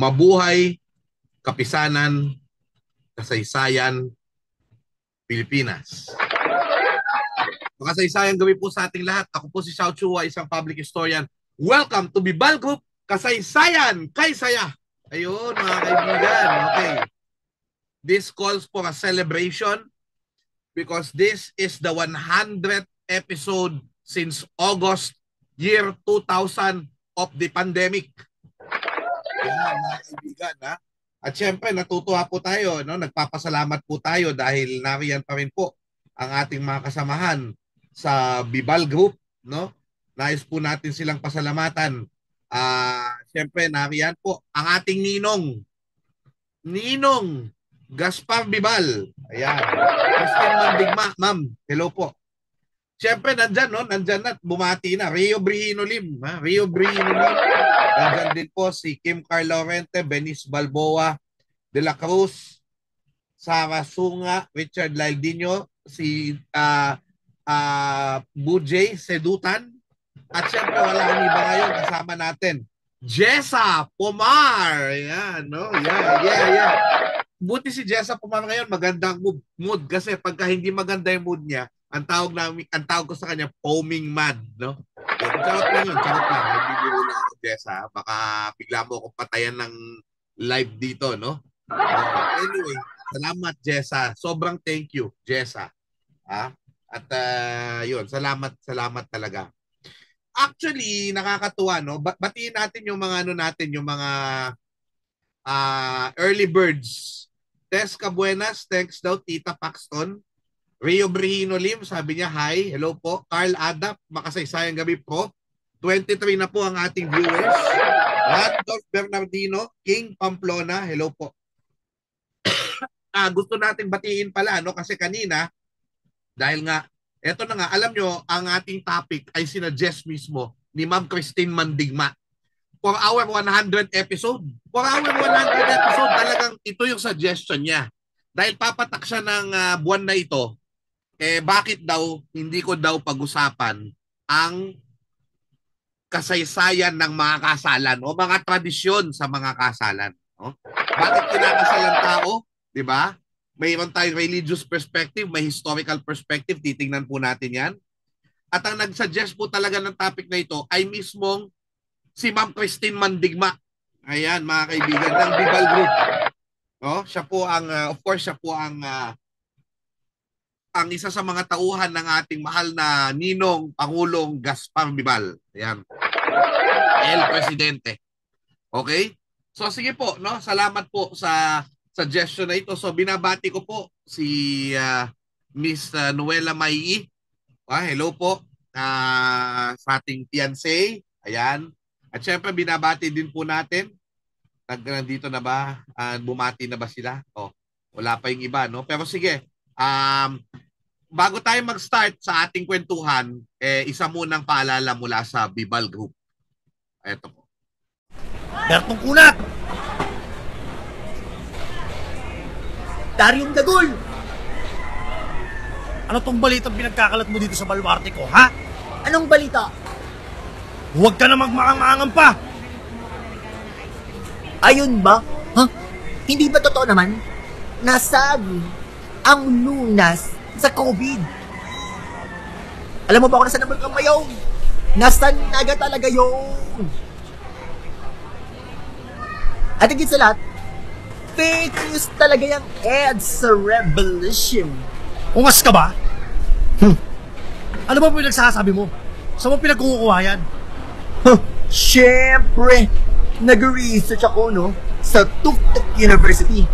Mabuhay, kapisanan, kasaysayan, Pilipinas. Makasaysayan gabi po sa ating lahat. Ako po si Xiao Chua, isang public historian. Welcome to Bibal Group, Kasaysayan kay Saya. Ayun, mga kaibigan. Okay. This calls for a celebration because this is the 100th episode since August year 2000 of the pandemic. Ayan, mga kaibigan, ha? At syempre, natutuwa po tayo, no? Nagpapasalamat po tayo dahil nariyan pa rin po ang ating mga kasamahan sa Bibal Group, no? Nais po natin silang pasalamatan. Syempre, nariyan po ang ating Ninong Gaspar Bibal. Ayan. Christine Mandigma, ma'am. Hello po. Syempre, nandyan, no? Nandyan na, bumati na. Rio Brihino Lim. Ha? Rio Brihino Lim. Nandyan din po si Kim Carl Laurente, Benice Balboa, De La Cruz, Sara Sunga, Richard Laldinho, si Bujay Sedutan. At syempre, wala ang iba ngayon. Kasama natin, Jessa Pomar. Ayan, no? Yeah. Buti si Jessa Pomar ngayon, magandang mood. Kasi pagka hindi maganda yung mood niya, ang tawag ko sa kanya, foaming mad, no? Charot lang yun, charot lang. Hindi lang ako, Jessa. Baka bigla mo akong patayan ng live dito, no? Anyway, salamat, Jessa. Sobrang thank you, Jessa. At yun, salamat talaga. Actually, nakakatuwa, no? Batiin natin yung mga yung mga early birds. Tess Cabuenas, thanks daw, Tita Paxton. Rio Brihino Lim, sabi niya, hi, hello po. Carl Adap, makasaysayang gabi po. 23 na po ang ating viewers. Randolph Bernardino, King Pamplona, hello po. Gusto natin batiin pala, no? Kasi kanina, dahil nga, eto na nga, alam nyo, ang ating topic ay sinuggest mismo ni Ma'am Christine Mandigma. For our 100 episode. For our 100 episode, talagang ito yung suggestion niya. Dahil papatak siya ng buwan na ito, bakit daw hindi ko daw pag-usapan ang kasaysayan ng mga kasalan o mga tradisyon sa mga kasalan. No? Bakit kinakasalan tao? Diba? Mayroon tayong religious perspective, may historical perspective, titingnan po natin yan. At ang nag-suggest po talaga ng topic na ito ay mismong si Ma'am Christine Mandigma. Ayan, mga kaibigan, ng Bibal Group. No? Siya po ang, of course, siya po ang isa sa mga tauhan ng ating mahal na Ninong Pangulong Gaspar Bibal. Ayan. El Presidente. Okay? So sige po, no? Salamat po sa suggestion na ito. So binabati ko po si Miss Noela Mai. Hello po sa ating fiancé. Ayan. At syempre binabati din po natin. Nandito na ba? Bumati na ba sila? Wala pa yung iba, no? Pero sige. Bago tayo mag-start sa ating kwentuhan, isa munang paalala mula sa Bibal Group. Ito po. Bertong Kunat! Daryong Dagol! Ano tong balitang pinagkakalat mo dito sa baluarte ko, ha? Anong balita? Huwag ka na magmaang-maangan pa! Ayun ba? Ha? Hindi ba totoo naman? Nasabi ang lunas sa COVID. Alam mo ba kung nasaan naman kang mayaw? Nasaan naga talaga yun? At higit sa lahat, fake news talaga yung EDSA Revolution. Ungas ka ba? Ano ba pinagsasabi mo? Saan mo pinagkukuha yan? Siyempre, nag-research ako, no? Sa Tuktuk University.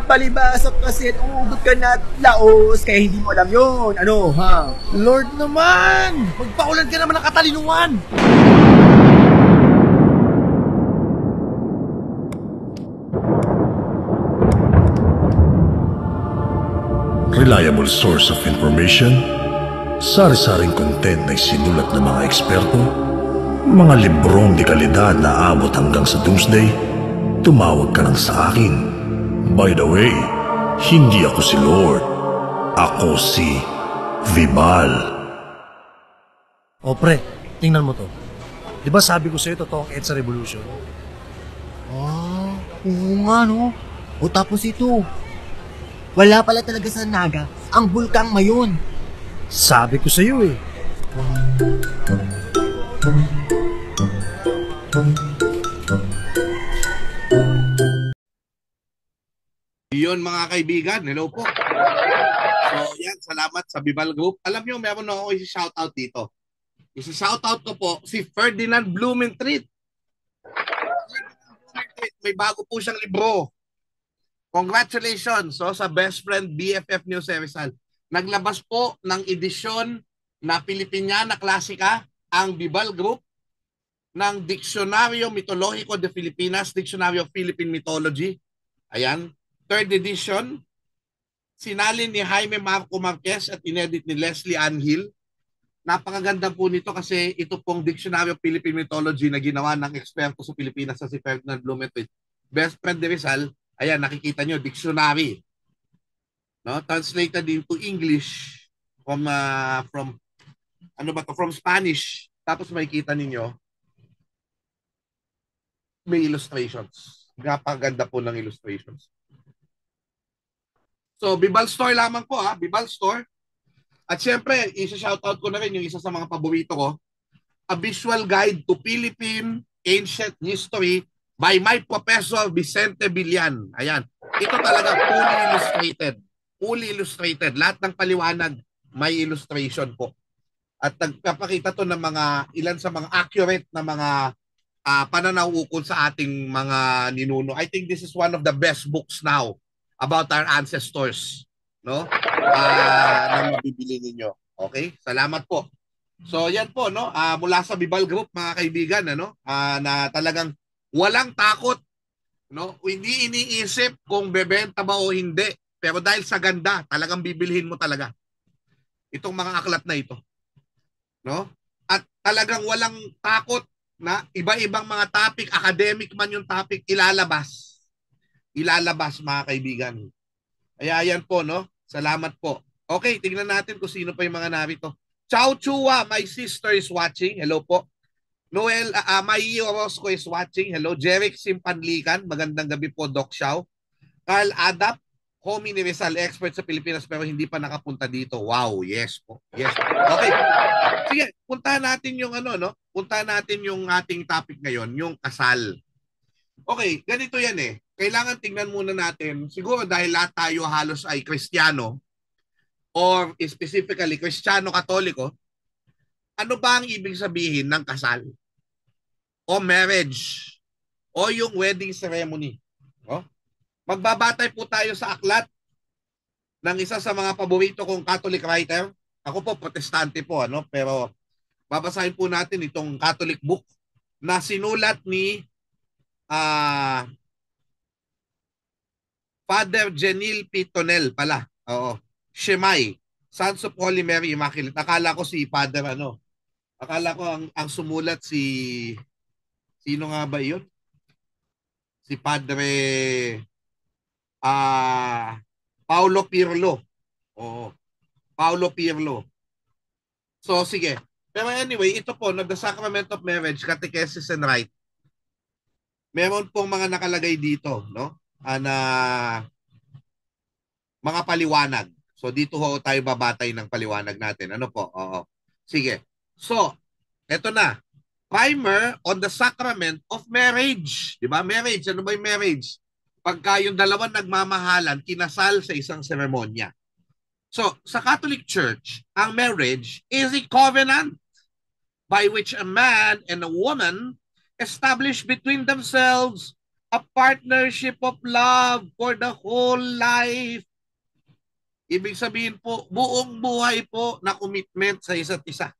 Palibasa kasi at umugot ka na at laos, kaya hindi mo alam yun. Ano, ha? Lord naman! Magpaulan ka naman ng katalinuhan! Reliable source of information, sari-saring content na isinulat ng mga eksperto, mga librong di kalidad na abot hanggang sa doomsday, tumawag ka lang sa akin. By the way, hindi ako si Lord. Ako si Bibal. O pre, tingnan mo to. Di ba sabi ko sa'yo, totoo ang EDSA Revolution? Oo nga, no? O tapos ito, wala pala talaga sa Naga ang bulkang Mayon. Sabi ko sa'yo eh. Yun mga kaibigan, hello po. So yan, salamat sa Bibal Group. Alam nyo, meron ako isi-shoutout dito. Isi-shoutout ko po si Ferdinand Blumentritt. May bago po siyang libro. Congratulations sa best friend BFF News Rizal. Naglabas po ng edisyon na Pilipiniana Klasika ang Bibal Group ng Diccionario Mitológico de Filipinas, Dictionary of Philippine Mythology. Ayan, third edition. Sinalin ni Jaime Marco Marquez at inedit ni Leslie Ann Hill. Napakaganda po nito kasi ito pong Dictionary of Philippine Mythology na ginawa ng eksperto sa Pilipinas sa si Ferdinand Blumentritt. Best friend ni Rizal, ayan, nakikita nyo, dictionary. No? Translated into English from Spanish. Tapos makikita ninyo, may illustrations. Napakaganda po ng illustrations. So, Bibal Store lamang po Bibal Store. At syempre, isa-shoutout ko na rin yung isa sa mga paborito ko, A Visual Guide to Philippine Ancient History by my Professor Vicente Villan. Ayan. Ito talaga fully illustrated. Fully illustrated. Lahat ng paliwanag may illustration po. At nagpapakita to ng ilan sa mga accurate na mga pananaw ukol sa ating mga ninuno. I think this is one of the best books now about our ancestors, no? Na mabibili ninyo. Okay? Salamat po. So yan po, no? Mula sa Bibal Group, mga kaibigan, na talagang walang takot, no? Hindi iniisip kung bebenta ba o hindi. Pero dahil sa ganda, talagang bibilhin mo talaga itong mga aklat na ito, no? At talagang walang takot na iba-ibang mga topic, academic man yung topic, ilalabas. Ilalabas, mga kaibigan. Kaya yan po, no? Salamat po. Okay, tingnan natin kung sino pa yung mga narito. Chow Chua, my sister is watching. Hello po. Noel, Mai Orozco is watching. Hello. Jeric Simpanlikan, magandang gabi po, Doc Xiao. Carl Adap, homie ni Rizal, expert sa Pilipinas pero hindi pa nakapunta dito. Wow, yes po. Yes. Okay. Sige, puntahan natin yung Puntahan natin yung ating topic ngayon, yung kasal. Okay, ganito yan eh. Kailangan tingnan muna natin, siguro dahil lahat tayo halos ay Kristiyano or specifically Kristiyano-Katoliko, ano ba ang ibig sabihin ng kasal? O marriage? O yung wedding ceremony? O? Magbabatay po tayo sa aklat ng isa sa mga paborito kong Catholic writer. Ako po, protestante po, pero babasahin po natin itong Catholic book na sinulat ni Father Genil Pitonel pala. Oo. Shemay, Sons of Holy Mary Immaculate. Akala ko si Father Akala ko ang sumulat sino nga ba 'yon? Si Padre Paulo Pirlo. Oo. Paulo Pirlo. So sige. Pero anyway, ito po, The Sacrament of Marriage, Catechesis and Rite. Meron pong mga nakalagay dito, no? Na mga paliwanag. So dito ho tayo babatay ng paliwanag natin. Ano po? Oo. Sige. So, eto na. Primer on the sacrament of marriage. Di ba? Marriage. Ano ba yung marriage? Pagka yung dalawang nagmamahalan, kinasal sa isang seremonya. So, sa Catholic Church, ang marriage is a covenant by which a man and a woman establish between themselves a partnership of love for the whole life. Ibig sabihin po, buong buhay po na commitment sa isa't isa.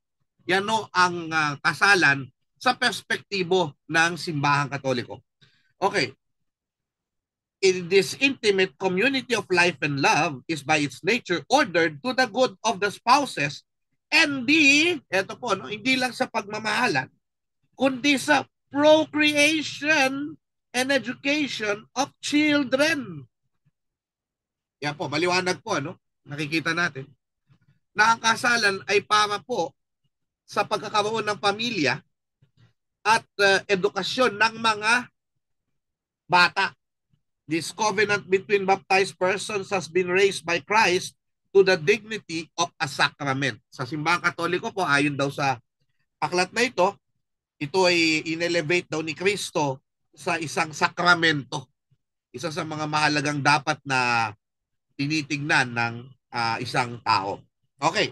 Yan ang kasalan sa perspektibo ng simbahang Katoliko. Okay. In this intimate community of life and love is by its nature ordered to the good of the spouses and hindi lang sa pagmamahalan, kundi sa procreation and education of children. Yan po, maliwanag po, nakikita natin na ang kasalan ay para po sa pagkakaroon ng pamilya at edukasyon ng mga bata. This covenant between baptized persons has been raised by Christ to the dignity of a sacrament. Sa simbahang Katoliko po, ayon daw sa aklat na ito ay inelevate daw ni Kristo sa isang sakramento. Isa sa mga mahalagang dapat na tinitignan ng isang tao. Okay.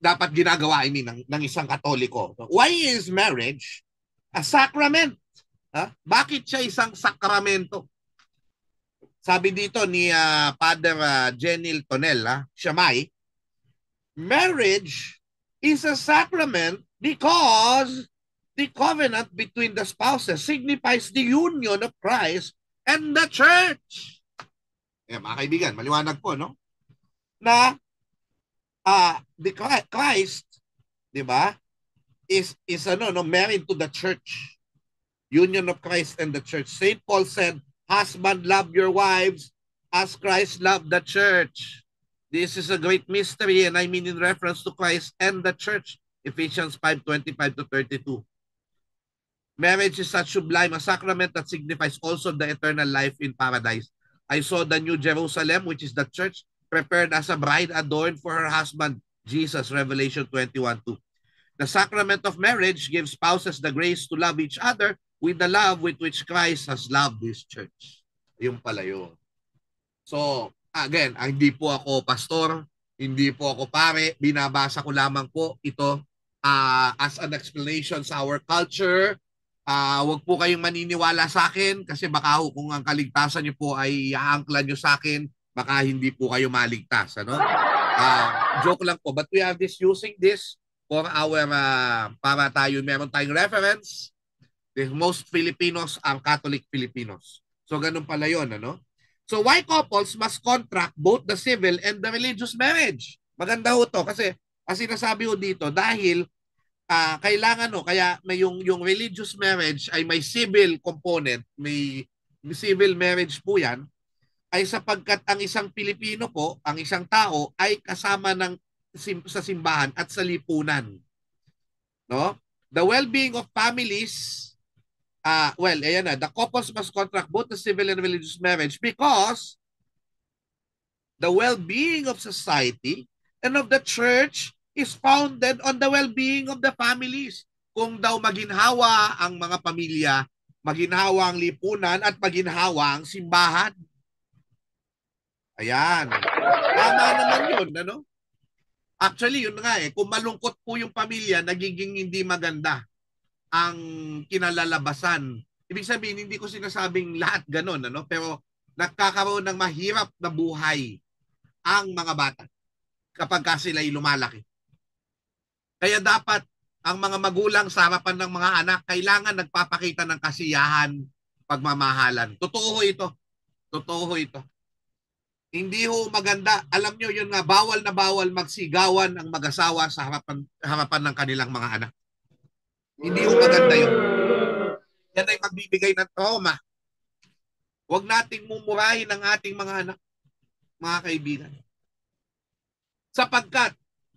Dapat ginagawa ini ng isang Katoliko. Why is marriage a sacrament? Bakit siya isang sakramento? Sabi dito ni Father Jenil Tonel, Siamay, marriage is a sacrament because the covenant between the spouses signifies the union of Christ and the church. Mga kaibigan, maliwanag po, no? Na the Christ, di ba, is married to the church. Union of Christ and the church. St. Paul said, husband, love your wives as Christ loved the church. This is a great mystery, and I mean in reference to Christ and the church. Ephesians 5:25-32. Marriage is such sublime a sacrament that signifies also the eternal life in paradise. I saw the New Jerusalem, which is the church, prepared as a bride adorned for her husband, Jesus, Revelation 21:2. The sacrament of marriage gives spouses the grace to love each other with the love with which Christ has loved His church. Yung pala yun. So, again, hindi po ako pastor, hindi po ako pare, binabasa ko lamang po ito as an explanation sa our culture. Huwag po kayong maniniwala sa akin kasi baka kung ang kaligtasan niyo po ay aangkla niyo sa akin, baka hindi po kayo maligtas. Ano? Joke lang po. But we are using this for our, para meron tayong reference. The most Filipinos are Catholic Filipinos. So ganun pala yun, ano? So why couples must contract both the civil and the religious marriage? Maganda ho to kasi sinasabi ho dito dahil kailangan kaya may yung religious marriage ay may civil component, may civil marriage po yan, ay sapagkat ang isang Pilipino po, ang isang tao ay kasama sa simbahan at sa lipunan. No? The well-being of families, the couples must contract both the civil and religious marriage because the well-being of society and of the church is founded on the well-being of the families. Kung daw maginhawa ang mga pamilya, maginhawa ang lipunan, at maginhawa ang simbahan. Ayan. Tama naman yun, ano? Actually, yun nga kung malungkot po yung pamilya, nagiging hindi maganda ang kinalalabasan. Ibig sabihin, hindi ko sinasabing lahat ganon, ano? Pero nagkakaroon ng mahirap na buhay ang mga bata kapag sila'y lumalaki. Kaya dapat ang mga magulang sa harapan ng mga anak kailangan nagpapakita ng kasiyahan, pagmamahalan. Totoo ito. Totoo ito. Hindi ho maganda. Alam nyo yun nga, bawal na bawal magsigawan ang mag-asawa sa harapan ng kanilang mga anak. Hindi ho maganda yun. Yan ay magbibigay ng trauma. Huwag nating mumurahin ang ating mga anak, mga kaibigan. Sapagkat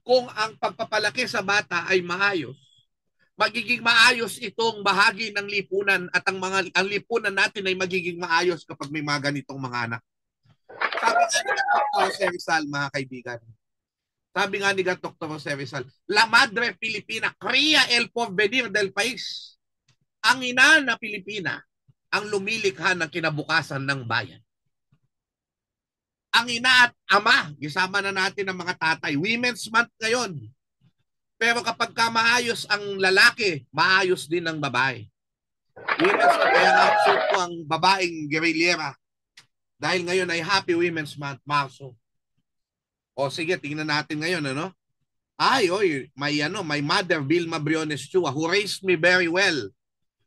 kung ang pagpapalaki sa bata ay maayos, magiging maayos itong bahagi ng lipunan at ang lipunan natin ay magiging maayos kapag may mga ganitong mga anak. Sabi nga ni Dr. Jose Rizal, mga kaibigan, sabi nga ni Dr. Jose Rizal, La Madre Filipina cría el porvenir del país. Ang ina na Pilipina ang lumilikha ng kinabukasan ng bayan. Ang ina at ama, isama na natin ang mga tatay. Women's Month ngayon. Pero kapag maayos ang lalaki, maayos din ang babae. Women's Month, kaya nga suit ko ang babaeng guerrillera. Dahil ngayon ay Happy Women's Month, Marso. O sige, tingnan natin ngayon, ano? My mother, Vilma Briones Chua, who raised me very well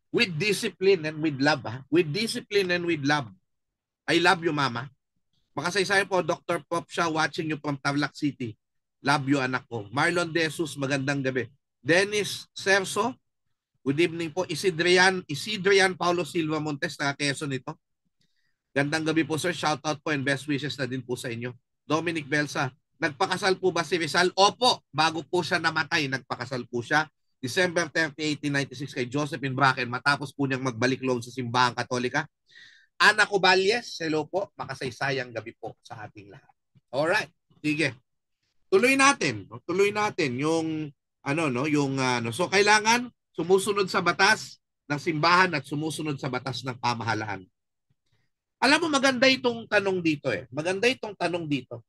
with discipline and with love. With discipline and with love. I love you, Mama. Makasaysayan po, Dr. Pop siya, watching you from Tarlac City. Love you, anak ko. Marlon De Jesus, magandang gabi. Dennis Serso, good evening po. Isidrian Paulo Silva Montes, na Quezon ito. Gandang gabi po, sir. Shout out po and best wishes na din po sa inyo. Dominic Belsa, nagpakasal po ba si Rizal? Opo, bago po siya namatay, nagpakasal po siya. December 30, 1896 kay Josephine Bracken matapos po niyang magbalik loob sa simbahang Katolika. Ana Coballes, hello po, makasaysayang gabi po sa ating lahat. Alright, sige. Tuloy natin, no? Tuloy natin yung so kailangan sumusunod sa batas ng simbahan at sumusunod sa batas ng pamahalaan. Alam mo, maganda itong tanong dito eh. Maganda itong tanong dito.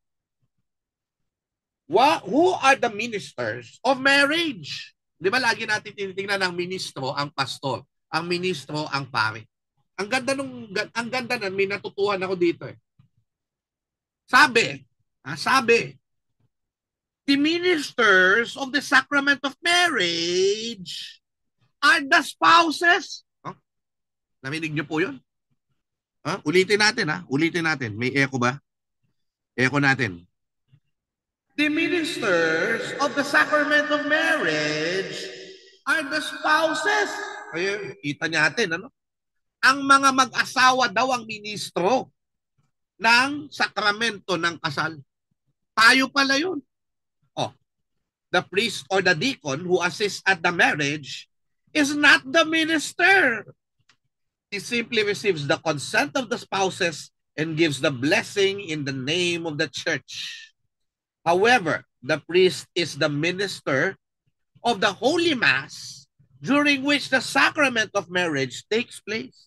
Who are the ministers of marriage? Di ba lagi natin tinitingnan ang ministro, ang pastor, ang ministro, ang pare. Ang ganda nun, may natutuhan ako dito eh. Sabi, the ministers of the sacrament of marriage are the spouses. Huh? Naminig niyo po yun? Huh? Ulitin natin. May echo ba? Echo natin. The ministers of the sacrament of marriage are the spouses. Ayun, kita natin, ano? Ang mga mag-asawa daw ang ministro ng sakramento ng kasal. Tayo pala yun. Oh, the priest or the deacon who assists at the marriage is not the minister. He simply receives the consent of the spouses and gives the blessing in the name of the church. However, the priest is the minister of the Holy Mass during which the sacrament of marriage takes place.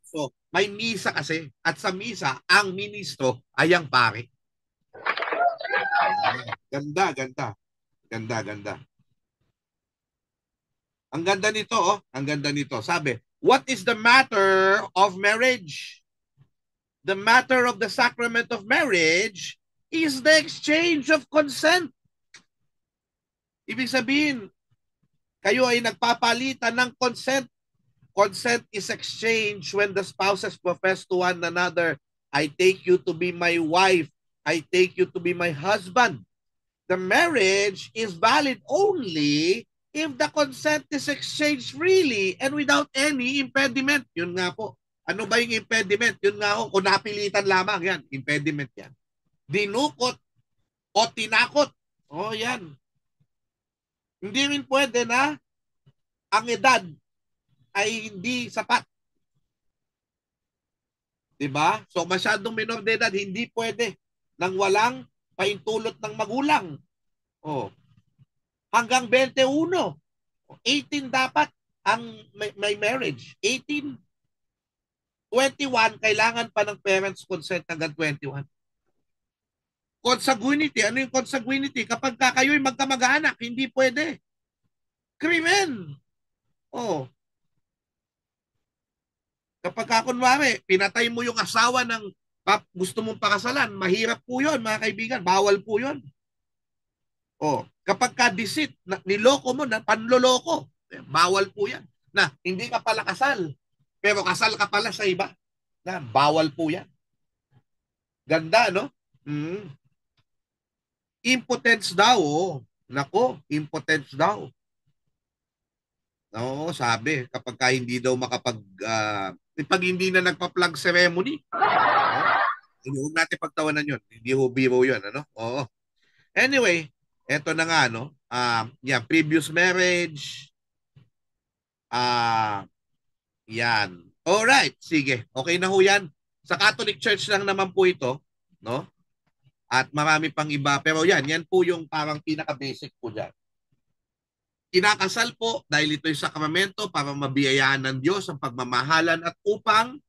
So, may misa kasi at sa misa, ang ministro ay ang pare. Ganda. Ang ganda nito, oh. Ang ganda nito. Sabi, what is the matter of marriage? The matter of the sacrament of marriage is the exchange of consent. Ibig sabihin, kayo ay nagpapalitan ng consent. Consent is exchanged when the spouses profess to one another, I take you to be my wife, I take you to be my husband. The marriage is valid only if the consent is exchanged freely and without any impediment. Yun nga po. Ano ba yung impediment? Yun nga ho, kung napilitan lamang yan, impediment yan. Dinukot o tinakot. O yan. Hindi rin pwede na ang edad ay hindi sapat. Diba? So masyadong minor de edad, hindi pwede nang walang paintulot ng magulang. Oh. Hanggang 21. 18 dapat ang may marriage. 18. 21, kailangan pa ng parents' consent hanggang 21. Consanguinity. Ano yung consanguinity? Kapag kayo'y magkamag-anak, hindi pwede. Krimen. Oh. Kapag kunwari, pinatay mo yung asawa ng gusto mong pakasalan, mahirap po yun, mga kaibigan. Bawal po yun. Oh, kapag ka-deceit, niloko mo na panloloko, bawal po yan. Na hindi ka pala kasal, pero kasal ka pala sa iba. Na bawal po yan. Ganda, no? Impotence daw, oh. Nako, impotence daw. Oo, sabi, kapag hindi daw pag hindi na nagpa-plug ceremony, huwag natin pagtawanan yun. Hindi ho biro yun, ano? Oo. Anyway, eto na nga, no? Previous marriage. Yan. Alright, sige. Okay na ho yan. Sa Catholic Church lang naman po ito, no? At marami pang iba. Pero yan po yung parang pinaka-basic po dyan. Kinakasal po dahil ito'y sakramento para mabiyayaan ng Diyos ang pagmamahalan at upang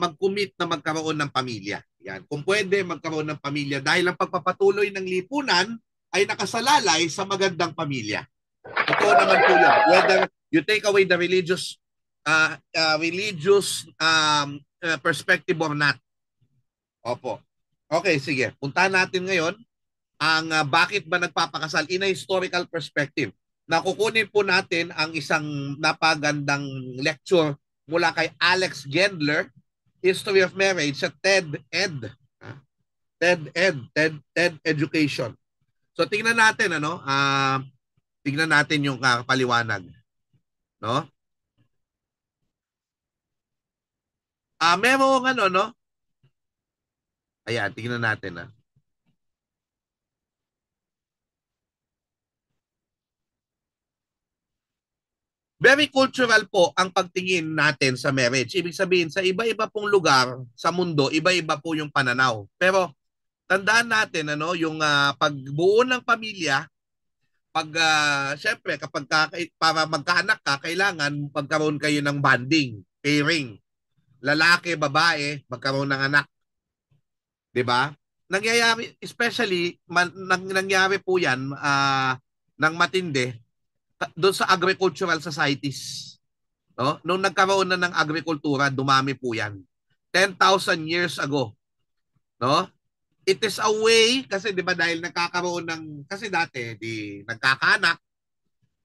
mag-commit na magkaroon ng pamilya. Yan. Kung pwede, magkaroon ng pamilya dahil ang pagpapatuloy ng lipunan ay nakasalalay sa magandang pamilya. Ito naman po yun. Whether you take away the religious perspective or not. Opo. Okay, sige. Puntahan natin ngayon ang bakit ba nagpapakasal in a historical perspective. Nakukunin po natin ang isang napagandang lecture mula kay Alex Gendler, History of Marriage sa TED Education. So tingnan natin tingnan natin yung paliwanag, no? Merong no? Ayan, tingnan natin . Very cultural po ang pagtingin natin sa marriage. Ibig sabihin, sa iba-iba pong lugar sa mundo, iba-iba po yung pananaw. Pero tandaan natin, ano, yung pagbuo ng pamilya, syempre, para magkaanak ka, kailangan magkaroon kayo ng bonding, pairing. Lalaki, babae, magkaroon ng anak. 'Di ba? Nangyayari, especially, nangyari po yan ng matindi doon sa agricultural societies. No? Nung nagkaroon na ng agrikultura, dumami po yan. 10,000 years ago. No? It is a way, kasi di ba dahil nagkakaroon ng, kasi dati, nagkakanak,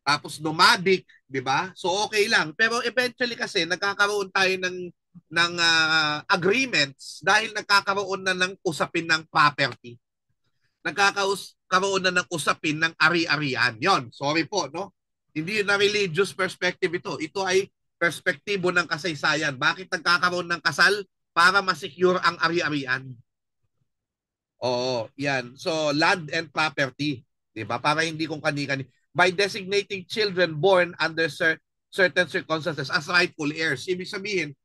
tapos nomadic, di ba? So okay lang. Pero eventually kasi, nagkakaroon tayo ng agreements dahil nagkakaroon na ng usapin ng property. Nagkakaroon na ng usapin ng ari-arian. Yon, sorry po, no? Hindi yun na religious perspective ito. Ito ay perspektibo ng kasaysayan. Bakit nagkakaroon ng kasal? Para masecure ang ari-arian. Oo, yan. So, land and property. Diba? Para hindi kung kani-kani. By designating children born under certain circumstances as rightful heirs. Ibig sabihin,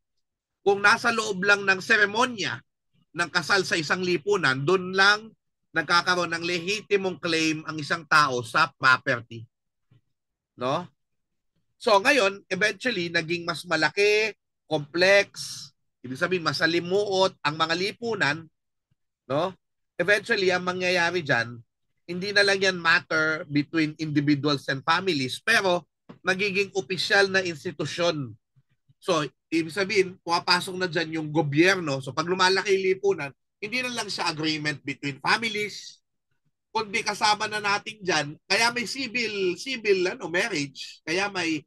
kung nasa loob lang ng seremonya ng kasal sa isang lipunan, doon lang nagkakaroon ng lehitimong claim ang isang tao sa property. No? So ngayon, eventually, naging mas malaki, complex, ibig sabihin, mas salimuot ang mga lipunan. No? Eventually, ang mangyayari dyan, hindi na lang yan matter between individuals and families, pero magiging opisyal na institusyon. So, ibig sabihin, pumapasok na dyan yung gobyerno. So, pag lumalaki yung lipunan, hindi na lang siya agreement between families, kundi kasama na natin dyan. Kaya may civil marriage. Kaya may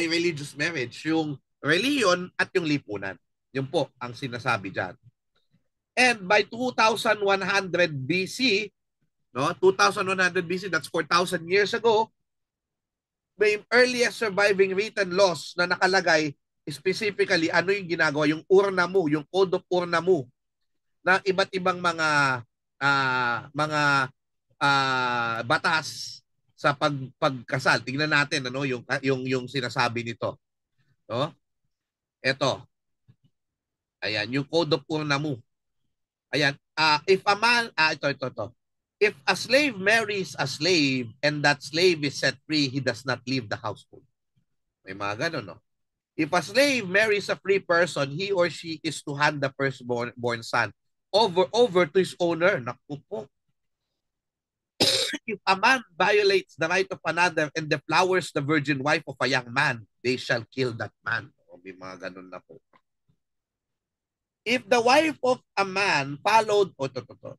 religious marriage. Yung reliyon at yung lipunan. Yun po ang sinasabi dyan. And by 2100 BC, no, 2100 BC, that's 4,000 years ago, may earliest surviving written laws na nakalagay specifically ano yung ginagawa, yung Urnamu, yung Code of Urnamu na iba't ibang mga batas sa pagkasal. Tingnan natin ano yung sinasabi nito. No? Ito. Ayan, yung Code of Urnamu. Ayan, if a man ito. If a slave marries a slave and that slave is set free, he does not leave the household. May mga ganun, no? If a slave marries a free person, he or she is to hand the firstborn son over to his owner. Naku po. If a man violates the right of another and deflowers the virgin wife of a young man, they shall kill that man. O, may mga ganun na po. If the wife of a man followed,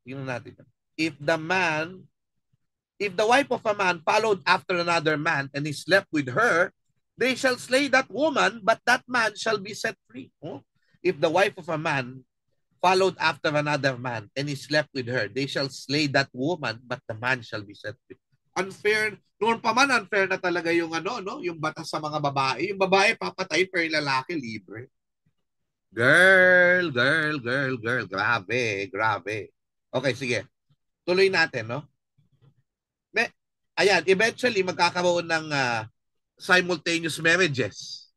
tingnan natin. If the wife of a man followed after another man and he slept with her, they shall slay that woman, but that man shall be set free. Oh? If the wife of a man followed after another man and he slept with her, they shall slay that woman, but the man shall be set free. Unfair. Noon pa man, unfair na talaga yung yung batas sa mga babae. Yung babae papatay, pero yung lalaki libre. Girl. Grabe. Okay, sige. Tuloy natin, no? Ayan, eventually magkakaroon ng simultaneous marriages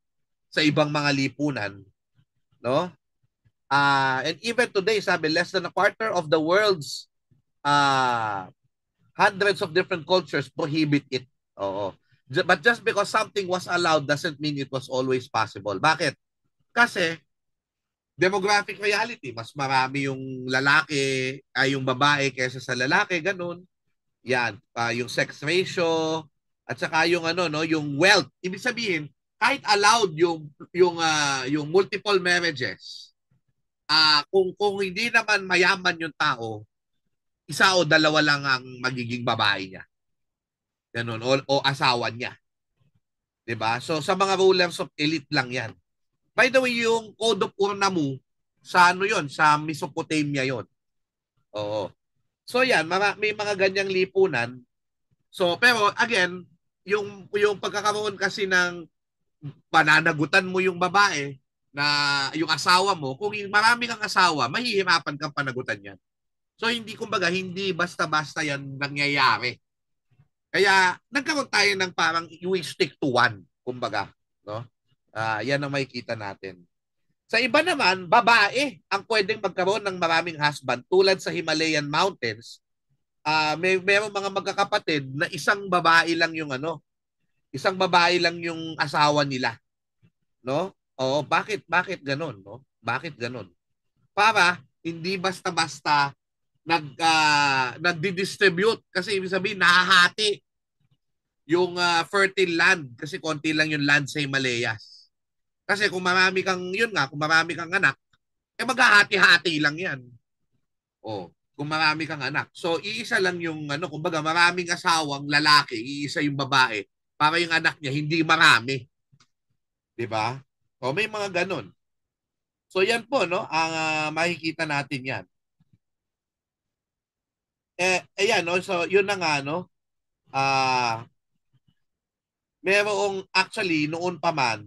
sa ibang mga lipunan, no? And even today, sabi, less than a quarter of the world's hundreds of different cultures prohibit it. Oo. But just because something was allowed doesn't mean it was always possible. Bakit? Kasi demographic reality, mas marami yung lalaki ay yung babae kaysa sa lalaki, ganun. Yan, yung sex ratio at saka yung yung wealth. Ibig sabihin, kahit allowed yung multiple marriages, kung hindi naman mayaman yung tao, isa o dalawa lang ang magiging babae niya. Ganun, o asawa niya. 'Di ba? So sa mga rulers of elite lang 'yan. By the way, yung Code of Urnamu, sa yon, sa Mesopotamia yon. Oo. So yan, may mga ganyang lipunan. So pero again, yung pagkakaroon kasi ng pananagutan mo yung babae na yung asawa mo, kung marami kang asawa, mahihirapan kang panagutan yan. So hindi basta-basta yan nangyayari. Kaya nagkaroon tayo ng parang we stick to one, kumbaga, no? Yan ang makikita natin. Sa iba naman, babae ang pwedeng magkaroon ng maraming husband tulad sa Himalayan Mountains. Merong mga magkakapatid na isang babae lang yung asawa nila, no? Oo, bakit ganoon, no? Bakit ganoon? Para hindi basta-basta nagdi-distribute kasi ibig sabihin nahahati yung fertile land kasi konti lang yung land sa Himalayas. Kasi kung marami kang anak, maghahati-hati lang yan. Oh, kung marami kang anak. So, iisa lang yung kumbaga maraming asawang lalaki, iisa yung babae para yung anak niya hindi marami. 'Di ba? O may mga ganun. So, yan po, no? Ang makikita natin yan. Ayan, no? So, yun na nga, no? Merong, actually, noon pa man,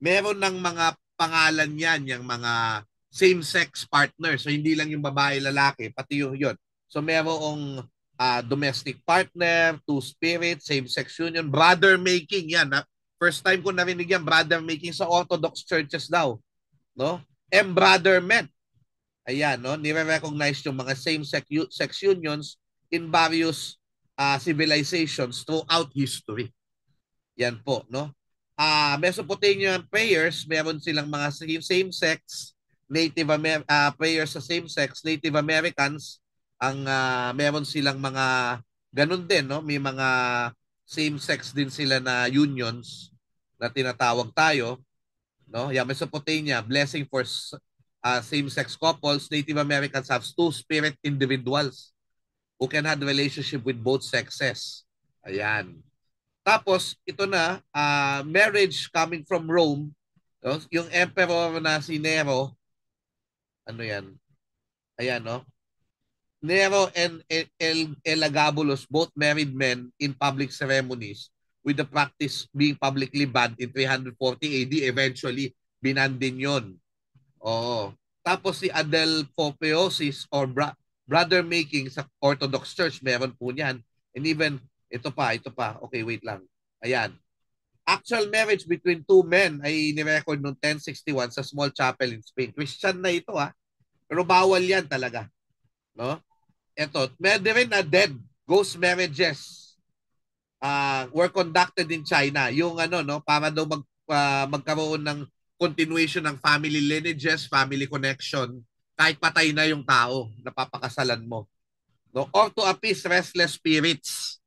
meron ng mga pangalan yan, yung mga same-sex partner. So, hindi lang yung babae, lalaki, pati yung yun. So, merong domestic partner, two-spirit, same-sex union, brother-making yan. First time ko narinig yan, brother-making sa Orthodox churches daw. No? Embrotherment. Ayan, no? Nire-recognize yung mga same-sex unions in various civilizations throughout history. Yan po, no? Mesopotamian prayers, meron silang mga same-sex, prayers sa same-sex, Native Americans, ang meron silang mga ganun din, no? May mga same-sex din sila na unions na tinatawag tayo, no? Yeah, Mesopotamia, blessing for same-sex couples. Native Americans have two-spirit individuals who can have relationship with both sexes. Ayan. Tapos, ito na, marriage coming from Rome. No? Yung emperor na si Nero, ano yan? Ayan, no? Nero and Elagabalus both married men in public ceremonies with the practice being publicly banned in 340 AD. Eventually, binan din yun. Oo. Tapos si Adelphopiosis or brother making sa Orthodox Church, meron po niyan. And even, ito pa. Okay, wait lang. Ayan. Actual marriage between two men ay nirecord noong 1061 sa small chapel in Spain. Christian na ito pero bawal yan talaga. No? Ito, meron rin na ghost marriages were conducted in China. Yung para daw magkaroon ng continuation ng family lineages, family connection, kahit patay na yung tao, napapakasalan mo. No? Or to appease restless spirits.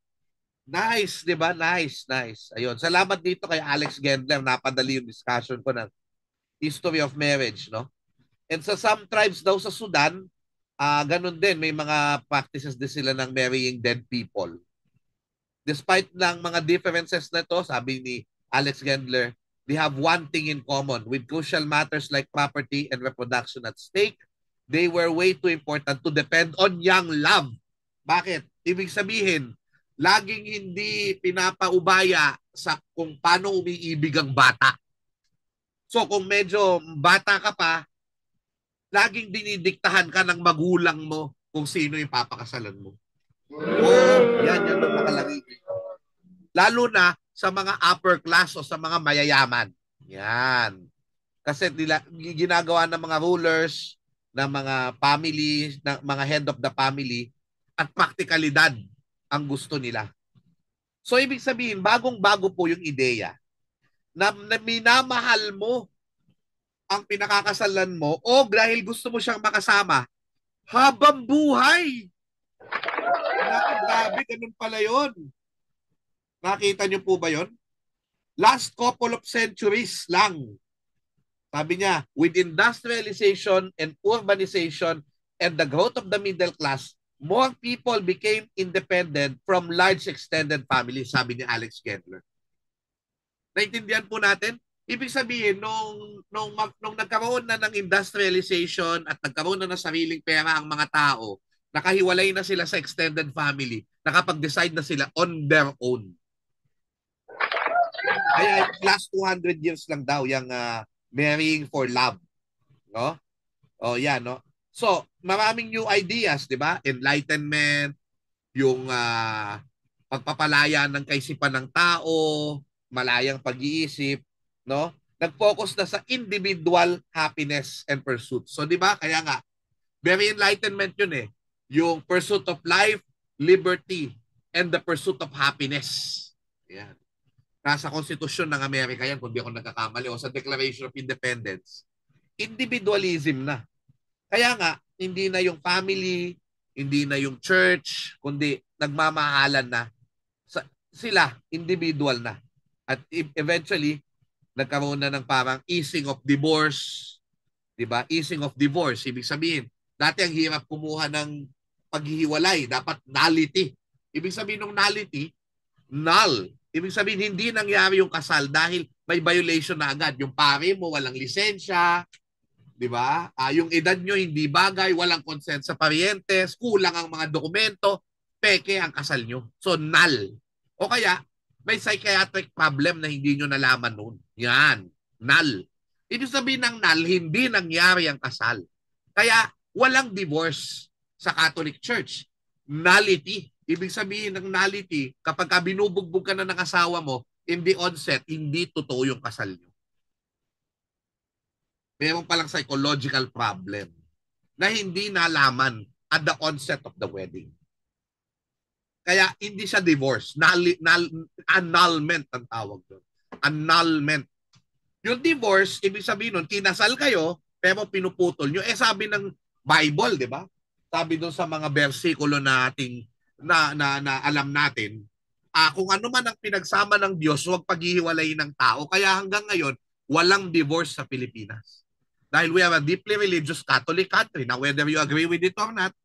Nice, di ba? Nice. Ayun. Salamat dito kay Alex Gendler. Napadali yung discussion ko ng history of marriage, no? And sa some tribes daw sa Sudan, ganun din. May mga practices din sila ng marrying dead people. Despite ng mga differences na ito, sabi ni Alex Gendler, they have one thing in common. With crucial matters like property and reproduction at stake, they were way too important to depend on young love. Bakit? Ibig sabihin, laging hindi pinapaubaya sa kung paano umiibig ang bata. So kung medyo bata ka pa, laging dinidiktahan ka ng magulang mo kung sino yung papakasalan mo. Yan ang nakalagay. Lalo na sa mga upper class o sa mga mayayaman. Yan. Kasi ginagawa ng mga rulers, ng mga family, ng mga head of the family, at praktikalidad ang gusto nila. So, ibig sabihin, bagong-bago po yung ideya na minamahal mo ang pinakakasalan mo o dahil gusto mo siyang makasama habang buhay. Grabe, ganun pala yun. Nakita niyo po ba yun? Last couple of centuries lang. Sabi niya, with industrialization and urbanization and the growth of the middle class, more people became independent from large extended families, sabi ni Alex Gendler. Naintindihan po natin? Ibig sabihin, nung nagkaroon na ng industrialization at nagkaroon na ng sariling pera ang mga tao, nakahiwalay na sila sa extended family, nakapag-decide na sila on their own. Kaya last 200 years lang daw yung marrying for love. No? O yan, no? So, maraming new ideas, di ba? Enlightenment, yung pagpapalaya ng kaisipan ng tao, malayang pag-iisip, no? Nag-focus na sa individual happiness and pursuit. So, di ba? Kaya nga, very enlightenment yun eh. Yung pursuit of life, liberty, and the pursuit of happiness. Yan. Nasa konstitusyon ng Amerika yan, kung di ako nagkakamali, o sa Declaration of Independence. Individualism na. Kaya nga, hindi na yung family, hindi na yung church, kundi nagmamahalan na. Sila, individual na. At eventually, nagkaroon na ng parang easing of divorce. Diba? Easing of divorce. Ibig sabihin, dati ang hirap kumuha ng paghihiwalay. Dapat nullity. Ibig sabihin ng nullity, null. Ibig sabihin, hindi nangyari yung kasal dahil may violation na agad. Yung pare mo, walang lisensya. Diba? Yung edad nyo, hindi bagay. Walang consent sa parientes. Kulang ang mga dokumento. Peke ang kasal nyo. So, null. O kaya, may psychiatric problem na hindi nyo nalaman noon. Yan. Null. Ibig sabihin ng null, hindi nangyari ang kasal. Kaya walang divorce sa Catholic Church. Nullity. Ibig sabihin ng nullity, kapag binubugbog ka na ng asawa mo, in the onset, hindi totoo yung kasal nyo. Meron palang psychological problem na hindi nalaman at the onset of the wedding. Kaya hindi siya divorce. Annulment ang tawag doon. Annulment. Yung divorce, ibig sabihin nun, kinasal kayo, pero pinuputol nyo. Sabi ng Bible, di ba? Sabi doon sa mga bersikulo na alam natin, kung ano man ang pinagsama ng Diyos, huwag paghihiwalayin ng tao. Kaya hanggang ngayon, walang divorce sa Pilipinas. Dahil we are a deeply religious Catholic country. Now, whether you agree with it or not,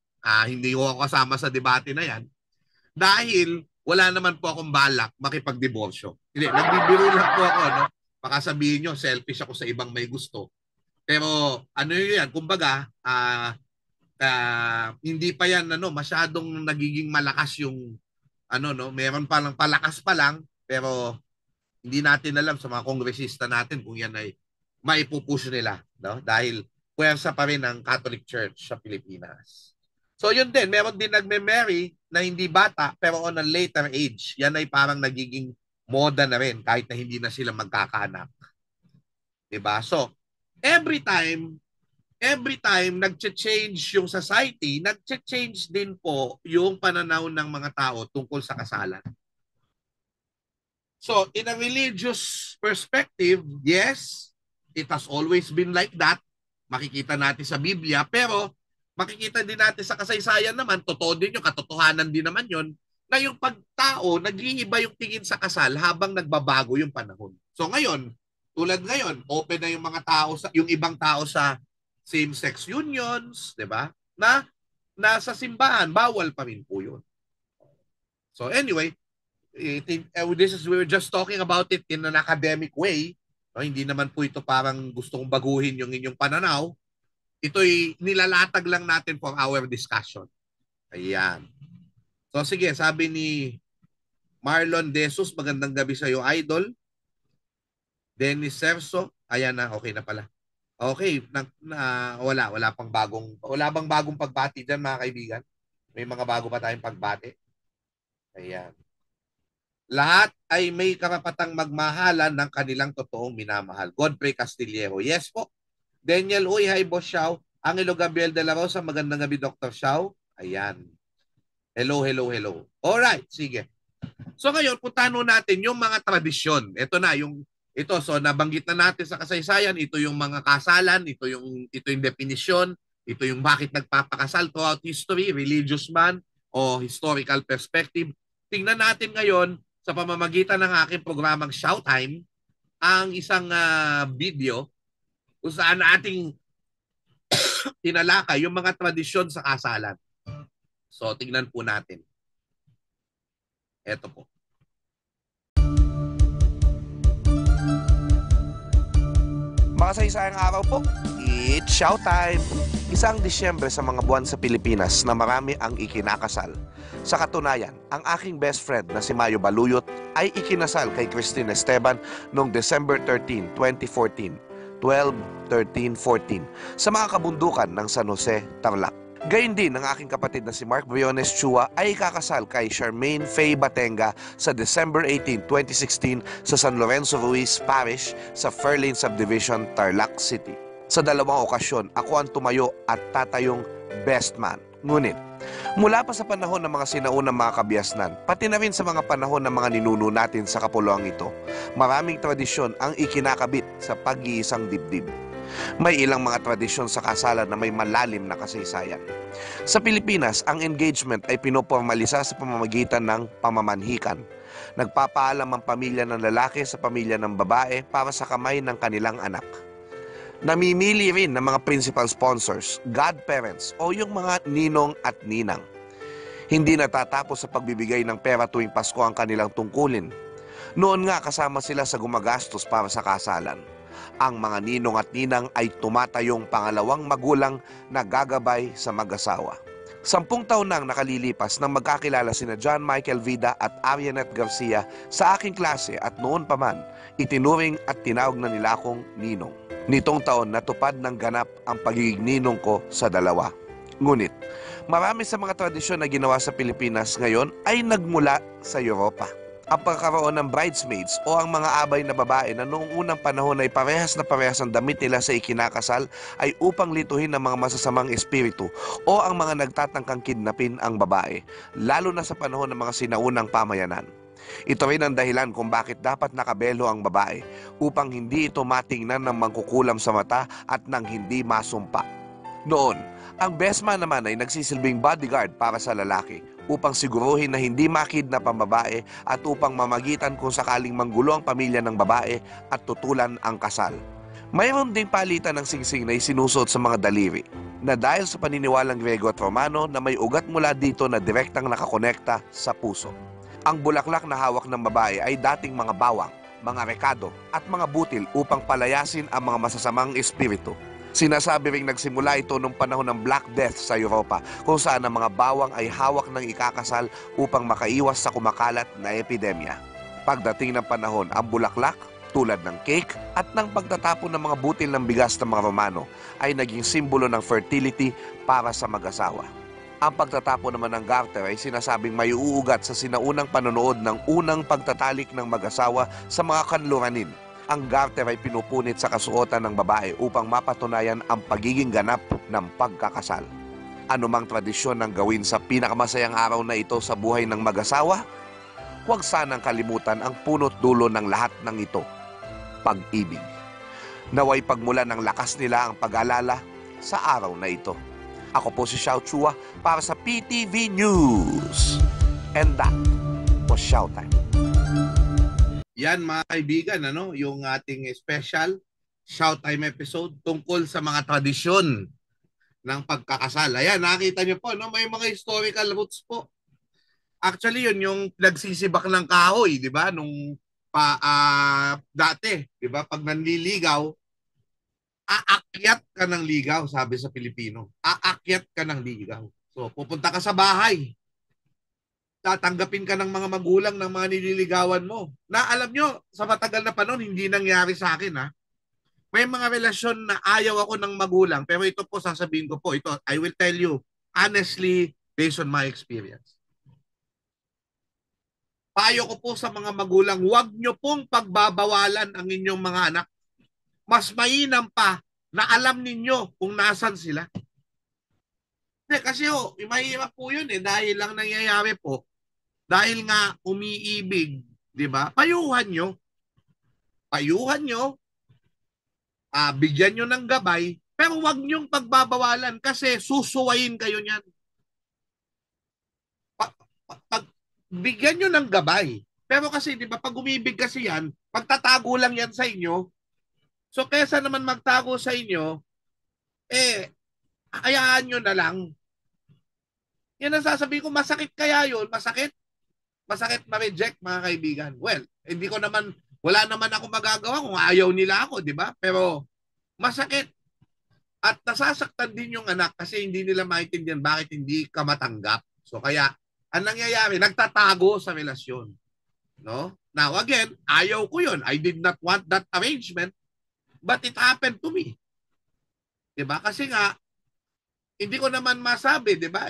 hindi ko kasama sa debate na yan. Dahil wala naman po akong balak makipagdiborsyo. Hindi, nagbibiro lang po ako, no? Baka sabihin nyo, selfish ako sa ibang may gusto. Pero ano yun, kumbaga, hindi pa yan masyadong nagiging malakas yung meron pa lang palakas pa lang, pero hindi natin alam sa mga kongresista natin kung yan ay maipupush nila, no? Dahil puwersa pa rin ang Catholic Church sa Pilipinas. So yun din, meron din nagme-marry na hindi bata pero on a later age. Yan ay parang nagiging moda na rin kahit na hindi na sila magkakaanak. Diba? So, every time nagche-change yung society, nagche-change din po yung pananaw ng mga tao tungkol sa kasalan. So, in a religious perspective, yes, it has always been like that. Makikita natin sa Biblia, pero makikita din natin sa kasaysayan naman, totoo din yung katotohanan din naman yon na yung pagtao, nag-iiba yung tingin sa kasal habang nagbabago yung panahon. So ngayon, tulad ngayon, open na yung mga tao, yung ibang tao sa same-sex unions, di ba? Na nasa simbahan, bawal pa rin po yun. So anyway, we were just talking about it in an academic way. No, hindi naman po ito parang gusto kong baguhin yung inyong pananaw. Ito'y nilalatag lang natin for our discussion. Ayan. So sige, sabi ni Marlon Desus, magandang gabi sa iyo, idol. Dennis Serso, ayan na, okay na pala. Okay, wala bang bagong pagbati diyan, mga kaibigan? May mga bago pa tayong pagbati. Ayan. Lahat ay may karapatang magmahalan ng kanilang totoong minamahal. Godfrey Castillero. Yes po. Daniel Uy, hi Boss Xiao. Angelo Gabriel de la Rosa, magandang gabi Dr. Xiao. Ayan. Hello. Alright, sige. So ngayon, puntahan natin yung mga tradisyon. Ito na, so nabanggit na natin sa kasaysayan, ito yung mga kasalan, ito yung definition, ito yung bakit nagpapakasal throughout history, religious man o historical perspective. Tingnan natin ngayon sa pamamagitan ng aking programang Showtime ang isang video kung saan ating tinalakay yung mga tradisyon sa kasalan. So, tingnan po natin. Ito po. Makasaysayang araw po, it's Showtime! Isang Disyembre sa mga buwan sa Pilipinas na marami ang ikinakasal. Sa katunayan, ang aking best friend na si Mayo Baluyot ay ikinasal kay Christine Esteban noong December 13, 2014. 12, 13, 14 sa mga kabundukan ng San Jose, Tarlac. Gayun din ang aking kapatid na si Mark Briones Chua ay ikakasal kay Charmaine Faye Batenga sa December 18, 2016 sa San Lorenzo Ruiz Parish sa Fairlane Subdivision, Tarlac City. Sa dalawang okasyon, ako ang tumayo at tatayong best man. Ngunit, mula pa sa panahon ng mga sinaunang mga kabiasnan, pati na rin sa mga panahon ng mga ninuno natin sa kapuluang ito, maraming tradisyon ang ikinakabit sa pag-iisang dibdib. May ilang mga tradisyon sa kasalan na may malalim na kasaysayan. Sa Pilipinas, ang engagement ay pinopormalisa sa pamamagitan ng pamamanhikan. Nagpapaalam ang pamilya ng lalaki sa pamilya ng babae para sa kamay ng kanilang anak. Namimili rin ng mga principal sponsors, godparents o yung mga ninong at ninang. Hindi natatapos sa pagbibigay ng pera tuwing Pasko ang kanilang tungkulin. Noon nga kasama sila sa gumagastos para sa kasalan. Ang mga ninong at ninang ay tumatayong pangalawang magulang na gagabay sa mag-asawa. 10 taon nang nakalilipas nang magkakilala sina John Michael Vida at Arianet Garcia sa aking klase at noon pa man, itinuring at tinawag na nila akong ninong. Nitong taon natupad ng ganap ang pagiging ninong ko sa dalawa. Ngunit, marami sa mga tradisyon na ginawa sa Pilipinas ngayon ay nagmula sa Europa. Ang pagkakaroon ng bridesmaids o ang mga abay na babae na noong unang panahon ay parehas ang damit nila sa ikinakasal ay upang lituhin ng mga masasamang espiritu o ang mga nagtatangkang kidnapin ang babae, lalo na sa panahon ng mga sinaunang pamayanan. Ito rin ang dahilan kung bakit dapat nakabelo ang babae upang hindi ito matingnan ng mangkukulam sa mata at nang hindi masumpa. Noon, ang best man naman ay nagsisilbing bodyguard para sa lalaki upang siguruhin na hindi makidnap ang babae at upang mamagitan kung sakaling manggulo ang pamilya ng babae at tutulan ang kasal. Mayroon ding palitan ng singsing na isinusuot sa mga daliri na dahil sa paniniwalang Grego at Romano na may ugat mula dito na direktang nakakonekta sa puso. Ang bulaklak na hawak ng babae ay dating mga bawang, mga rekado at mga butil upang palayasin ang mga masasamang espiritu. Sinasabi ring nagsimula ito nung panahon ng Black Death sa Europa kung saan ang mga bawang ay hawak ng ikakasal upang makaiwas sa kumakalat na epidemya. Pagdating ng panahon, ang bulaklak, tulad ng cake at ng pagtatapon ng mga butil ng bigas ng mga Romano ay naging simbolo ng fertility para sa mag-asawa. Ang pagtatapon naman ng garter ay sinasabing may uugat sa sinaunang panonood ng unang pagtatalik ng mag-asawa sa mga kanluranin. Ang garter ay pinupunit sa kasuotan ng babae upang mapatunayan ang pagiging ganap ng pagkakasal. Anumang tradisyon ang gawin sa pinakamasayang araw na ito sa buhay ng mag-asawa, huwag sanang kalimutan ang punot dulo ng lahat ng ito, pag-ibig. Naway pagmula ng lakas nila ang pag-alala sa araw na ito. Ako po si Xiao Chua para sa PTV News. And that was Showtime. Yan mga kaibigan, yung ating special Showtime episode tungkol sa mga tradisyon ng pagkakasal. Ayan, nakita niyo po, may mga historical roots po. Actually, yun yung nagsisibak ng kahoy, di ba? Dati, di ba? Pag nanliligaw, aakyat ka ng ligaw, sabi sa Pilipino. Aakyat ka ng ligaw. So, pupunta ka sa bahay. Tatanggapin ka ng mga magulang ng mga nililigawan mo. Na alam nyo, sa matagal na panahon, hindi nangyari sa akin, ha? May mga relasyon na ayaw ako ng magulang, pero ito po, sasabihin ko po, ito, I will tell you, honestly, based on my experience. Payo ko po sa mga magulang, huwag nyo pong pagbabawalan ang inyong mga anak. Mas mainam pa na alam ninyo kung nasan sila. Kasi mahirap po yun dahil lang nangyayari po. Dahil nga umiibig, di ba? Payuhan nyo. Bigyan nyo ng gabay, pero huwag nyong pagbabawalan kasi susuwayin kayo niyan. Bigyan nyo ng gabay. Pero kasi, di ba, pag umibig kasi yan, pagtatago lang yan sa inyo. So, kesa naman magtago sa inyo, hayaan nyo na lang. Yan ang sasabihin ko, masakit kaya yun? Masakit? Masakit ma-reject, mga kaibigan. Well, wala naman ako magagawa kung ayaw nila ako, di ba? Pero, masakit. At nasasaktan din yung anak kasi hindi nila maintindihan bakit hindi ka matanggap. So, kaya, ang nangyayari, nagtatago sa relasyon. No? Now, again, ayaw ko yun. I did not want that arrangement, but it happened to me. Di ba? Kasi nga, hindi ko naman masabi, 'di ba?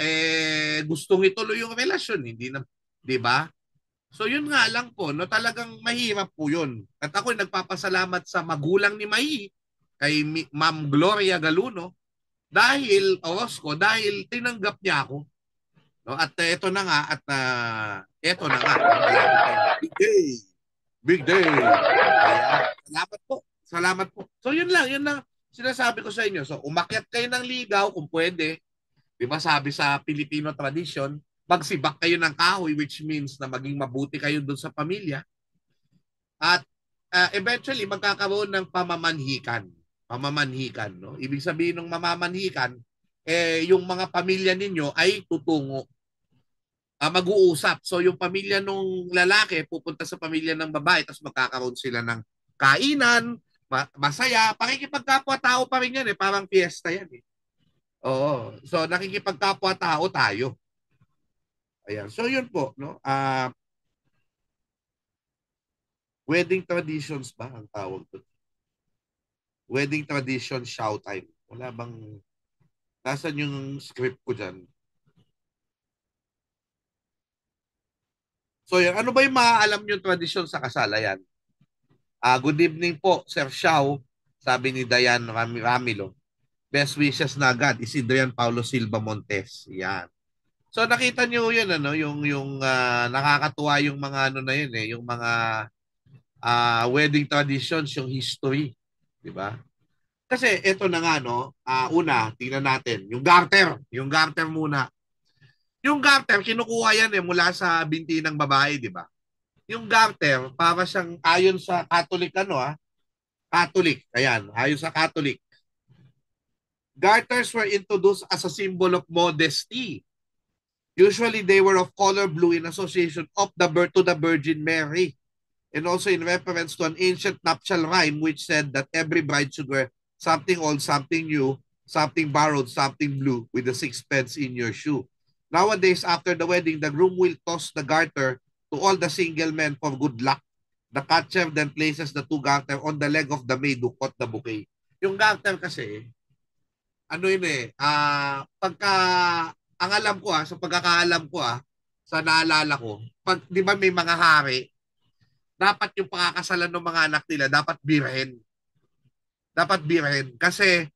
Gustong ituloy yung relasyon, hindi na, 'di ba? So yun nga lang po, no, talagang mahirap po yun. At ako nagpapasalamat sa magulang ni Mai, kay Ma'am Gloria Galuno, dahil Orozco, dahil tinanggap niya ako. No? At ito na nga, at ito na nga, malapit tayo. Big day! Big day! Kaya, salamat po. Salamat po. So yun lang sinasabi ko sa inyo. So umakyat kayo ng ligaw kung pwede. Di ba sabi sa Filipino tradition, magsibak kayo ng kahoy, which means na maging mabuti kayo doon sa pamilya. At eventually magkakaroon ng pamamanhikan. Pamamanhikan, no? Ibig sabihin ng mamamanhikan, yung mga pamilya ninyo ay tutungo, mag-uusap. So yung pamilya nung lalaki pupunta sa pamilya ng babae, tapos magkakaroon sila ng kainan, masaya, pakikipagkapwa-tao pa rin yan parang fiesta yan Oo. So nakikipagkapwa-tao tayo. Ayan. So yun po, no? Wedding traditions ba ang tawag doon? Wedding tradition shout time. Wala bang, nasan yung script ko dyan? So yan, ano ba yung maaalam yung tradisyon sa kasal? Ayan. Good evening po, Sir Xiao, sabi ni Dayan Ramilo. Best wishes na agad, Isidrian Paulo Silva Montes. Yan. So nakita niyo yun, ano, yung nakakatuwa yung mga ano na yun yung mga wedding traditions, yung history, di ba? Kasi ito na nga, no, una, tingnan natin, yung garter muna. Yung garter, kinukuha yan mula sa binti ng babae, di ba? Yung garter, para siyang, ayon sa Catholic, Catholic, ayan, ayon sa Catholic, garters were introduced as a symbol of modesty. Usually, they were of color blue in association of to the Virgin Mary, and also in reference to an ancient nuptial rhyme which said that every bride should wear something old, something new, something borrowed, something blue, with a sixpence in your shoe. Nowadays, after the wedding, the groom will toss the garter to all the single men for good luck. The catcher then places the two garter on the leg of the maid who caught the bouquet. Yung garter kasi, ano yun pagka, ang alam ko sa pagkakaalam ko sa naalala ko, pag, di ba may mga hari, dapat yung pakakasalan ng mga anak nila, dapat birhen. Dapat birhen. Kasi,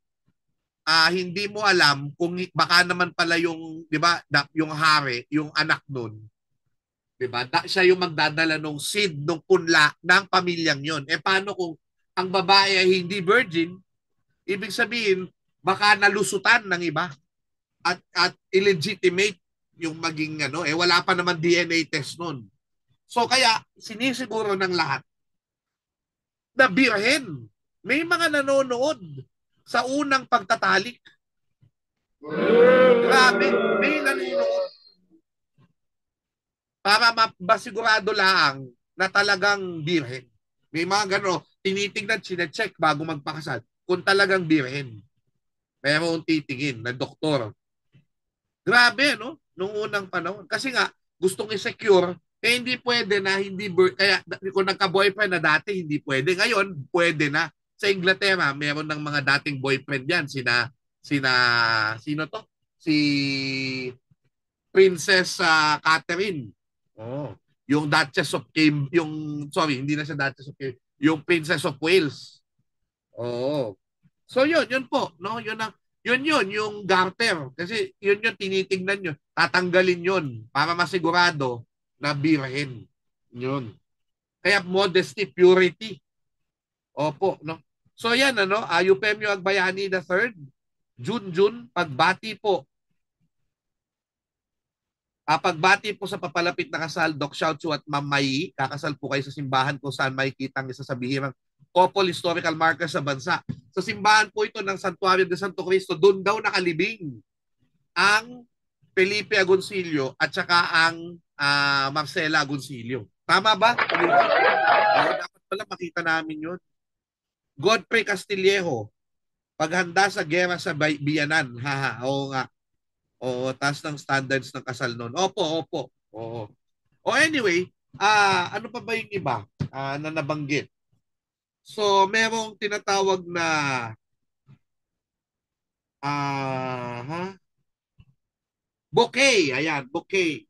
hindi mo alam kung baka naman pala yung, di ba, yung hari, yung anak nun, di ba, siya yung magdadala ng seed, ng punla ng pamilyang yon. Paano kung ang babae ay hindi virgin? Ibig sabihin, baka nalusutan ng iba at illegitimate yung maging wala pa naman DNA test nun. So kaya sinisiguro ng lahat na birhen. May mga nanonood sa unang pagtatalik. Grabe, may nanonood. Para masigurado lang na talagang birhen. May mga tinitignan, sinecheck bago magpakasal kung talagang birhen. Pero titingin na doktor. Grabe, no? Nung unang panahon. Kasi nga, gustong i-secure, hindi pwede na hindi kaya kung nagka-boyfriend na dati, hindi pwede. Ngayon, pwede na. Sa Inglaterra, meron ng mga dating boyfriend yan. Sino to? Si Princess Catherine. Yung Duchess of sorry, hindi na siya Duchess of Cambridge. Yung Princess of Wales. So yun po, no? Yun yung garter. Kasi yun tinitingnan nyo. Tatanggalin yun para masigurado na birhen. Yun. Kaya modesty, purity. Opo, no? So yan, Eufemio Agbayani III, June, pagbati po. Pagbati po sa papalapit na kasal, Doc Xiaochu at Ma'am Mai, kakasal po kayo sa simbahan kung saan makikita ang isa sa bihirang couple historical marker sa bansa. Sa simbahan po ito ng Santuario de Santo Cristo, doon daw nakalibing ang Felipe Agoncillo at saka ang Marcela Agoncillo. Tama ba? Dapat pala makita namin yun. Godfrey Castillejo, paghanda sa gera sa biyanan. Oo nga. Oo, taas ng standards ng kasal noon. Opo. Oo. Anyway, ano pa ba yung iba na nabanggit? So, merong tinatawag na Bouquet. Ayan, bouquet.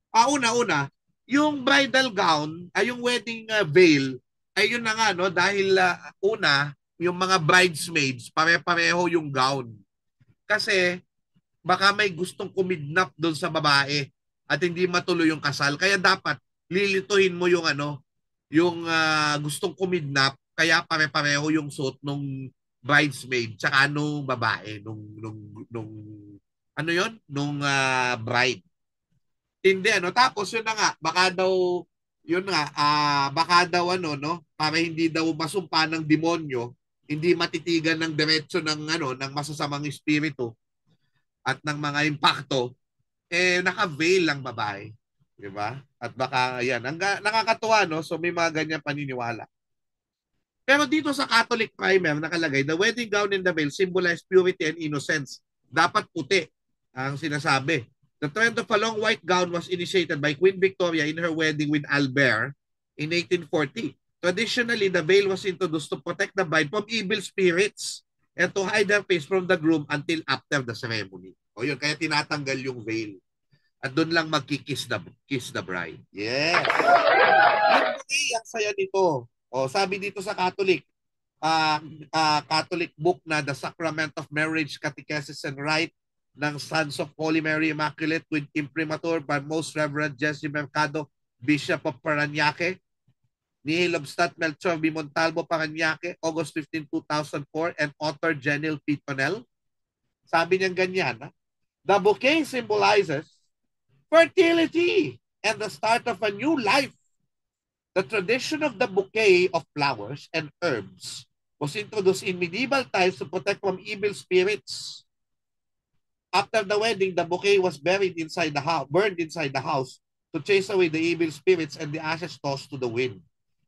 Una-una, yung bridal gown, ay yung wedding veil, ay yun na nga, no? Dahil una, yung mga bridesmaids, pare-pareho yung gown. Kasi baka may gustong kumidnap doon sa babae at hindi matuloy yung kasal. Kaya dapat lilituhin mo yung yung gustong kumidnap, kaya pare-pareho yung suot nung bridesmaid tsaka nung babae, nung ano yon, nung bride. Hindi tapos yun na nga, baka daw yun nga, baka daw no, para hindi daw masumpa ng demonyo, hindi matitigan ng diretso ng ng masasamang espiritu at ng mga impakto, naka-veil lang babae, di ba? At baka ayan, nakakatuwa no, so may mga ganyan paniniwala. Pero dito sa Catholic primer nakalagay, the wedding gown and the veil symbolize purity and innocence. Dapat puti ang sinasabi. The trend of a long white gown was initiated by Queen Victoria in her wedding with Albert in 1840. Traditionally, the veil was introduced to protect the bride from evil spirits and to hide her face from the groom until after the ceremony. O yun, kaya tinatanggal yung veil. At doon lang magkikiss the bride. Yes. Ang saya nito. O, sabi dito sa Catholic, Catholic book na The Sacrament of Marriage, Catechesis and Rite ng Sons of Holy Mary Immaculate with imprimatur by Most Reverend Jesse Mercado, Bishop of Parañaque, ni Lobstat Melchor B. Montalvo, Parañaque, August 15, 2004, and author Jenil P. Tonel. Sabi niya ganyan, the bouquet symbolizes fertility and the start of a new life. The tradition of the bouquet of flowers and herbs was introduced in medieval times to protect from evil spirits. After the wedding, the bouquet was buried inside the house, burned inside the house to chase away the evil spirits and the ashes tossed to the wind.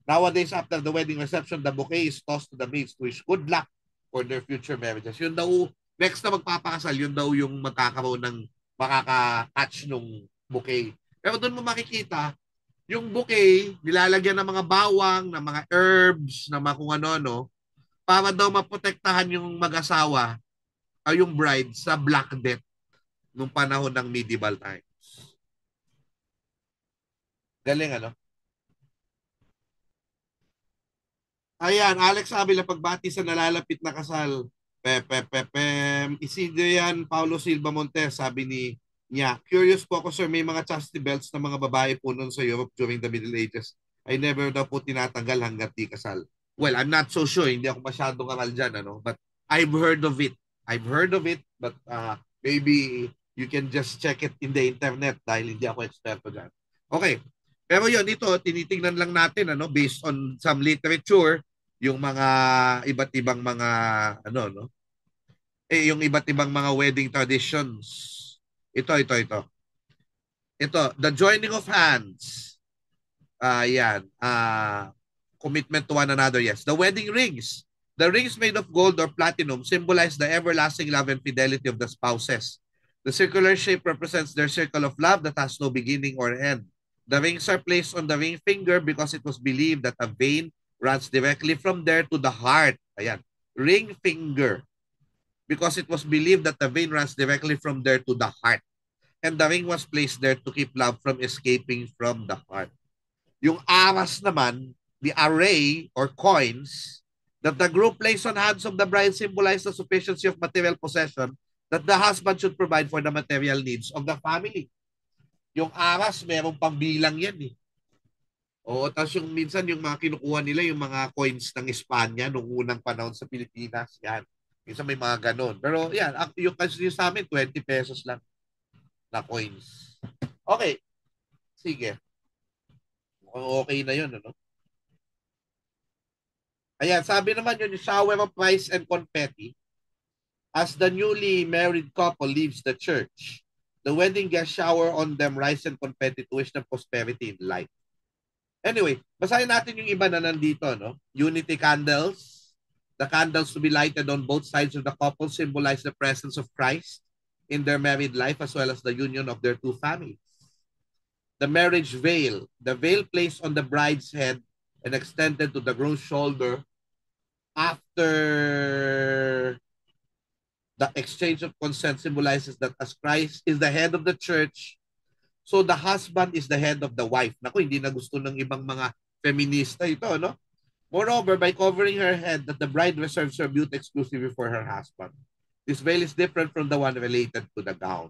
Nowadays, after the wedding reception, the bouquet is tossed to the maids to wish good luck for their future marriages. Yun daw, next na magpapakasal, yun daw yung magkakaroon ng makaka-catch nung bouquet. Pero doon mo makikita, yung bouquet, nilalagyan ng mga bawang, ng mga herbs, ng mga kung ano, para daw maprotektahan yung mag-asawa ay yung bride sa Black Death nung panahon ng medieval times. Galing Ayan, Alex Avila, pagbati sa nalalapit na kasal. Isidro yan, Paulo Silva Montes, sabi niya, curious po ako sir, may mga chastity belts na mga babae po noon sa Europe during the Middle Ages. I never daw po tinatanggal hanggat di kasal. Well, I'm not so sure. Hindi ako masyadong aral dyan, But I've heard of it. But maybe you can just check it in the internet dahil hindi ako eksperto dyan. Okay. Pero yun, ito, tinitingnan lang natin, based on some literature, yung mga iba't ibang mga, yung iba't ibang mga wedding traditions. Ito. The joining of hands. Commitment to one another, yes. The wedding rings. The rings made of gold or platinum symbolize the everlasting love and fidelity of the spouses. The circular shape represents their circle of love that has no beginning or end. The rings are placed on the ring finger because it was believed that a vein runs directly from there to the heart. Ayan. Ring finger. Because it was believed that the vein runs directly from there to the heart. And the ring was placed there to keep love from escaping from the heart. Yung aras naman, the array or coins that the groom placed on hands of the bride symbolize the sufficiency of material possession that the husband should provide for the material needs of the family. Yung aras, merong pambilang yan Oo, tapos yung minsan yung mga kinukuha nila, yung mga coins ng Espanya nung unang panahon sa Pilipinas, yan. Minsan may mga ganon. Pero yan, yung kasi sa amin, 20 pesos lang na coins. Okay. Sige. Okay na yun, Ayan, sabi naman yun, yung shower of rice and confetti. As the newly married couple leaves the church, the wedding guests shower on them rice and confetti to wish them prosperity in life. Anyway, basahin natin yung iba na nandito, Unity candles. The candles to be lighted on both sides of the couple symbolize the presence of Christ in their married life as well as the union of their two families. The marriage veil. The veil placed on the bride's head and extended to the groom's shoulder after The exchange of consent symbolizes that as Christ is the head of the church, so the husband is the head of the wife. Naku, hindi na gusto ng ibang mga feminista ito, no? Moreover, by covering her head, that the bride reserves her beauty exclusively for her husband. This veil is different from the one related to the gown.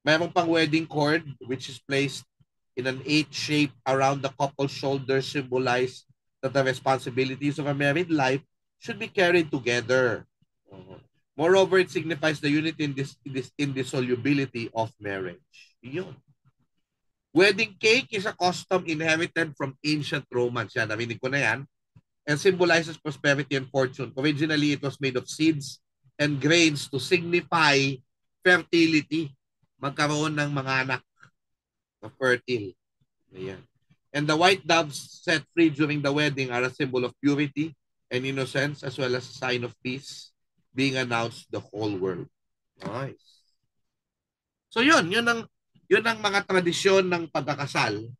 Mayroong pang wedding cord, which is placed in an H shape around the couple's shoulders, symbolize that the responsibilities of a married life should be carried together. Moreover, it signifies the unity in this indissolubility of marriage. Yun. Wedding cake is a custom inherited from ancient Romans. Yan, narinig ko na yan. And symbolizes prosperity and fortune. Originally, it was made of seeds and grains to signify fertility. Magkaroon ng mga anak na fertile. Ayan. And the white doves set free during the wedding are a symbol of purity and innocence, as well as a sign of peace being announced the whole world. Nice. So yun ang mga tradisyon ng pagkakasal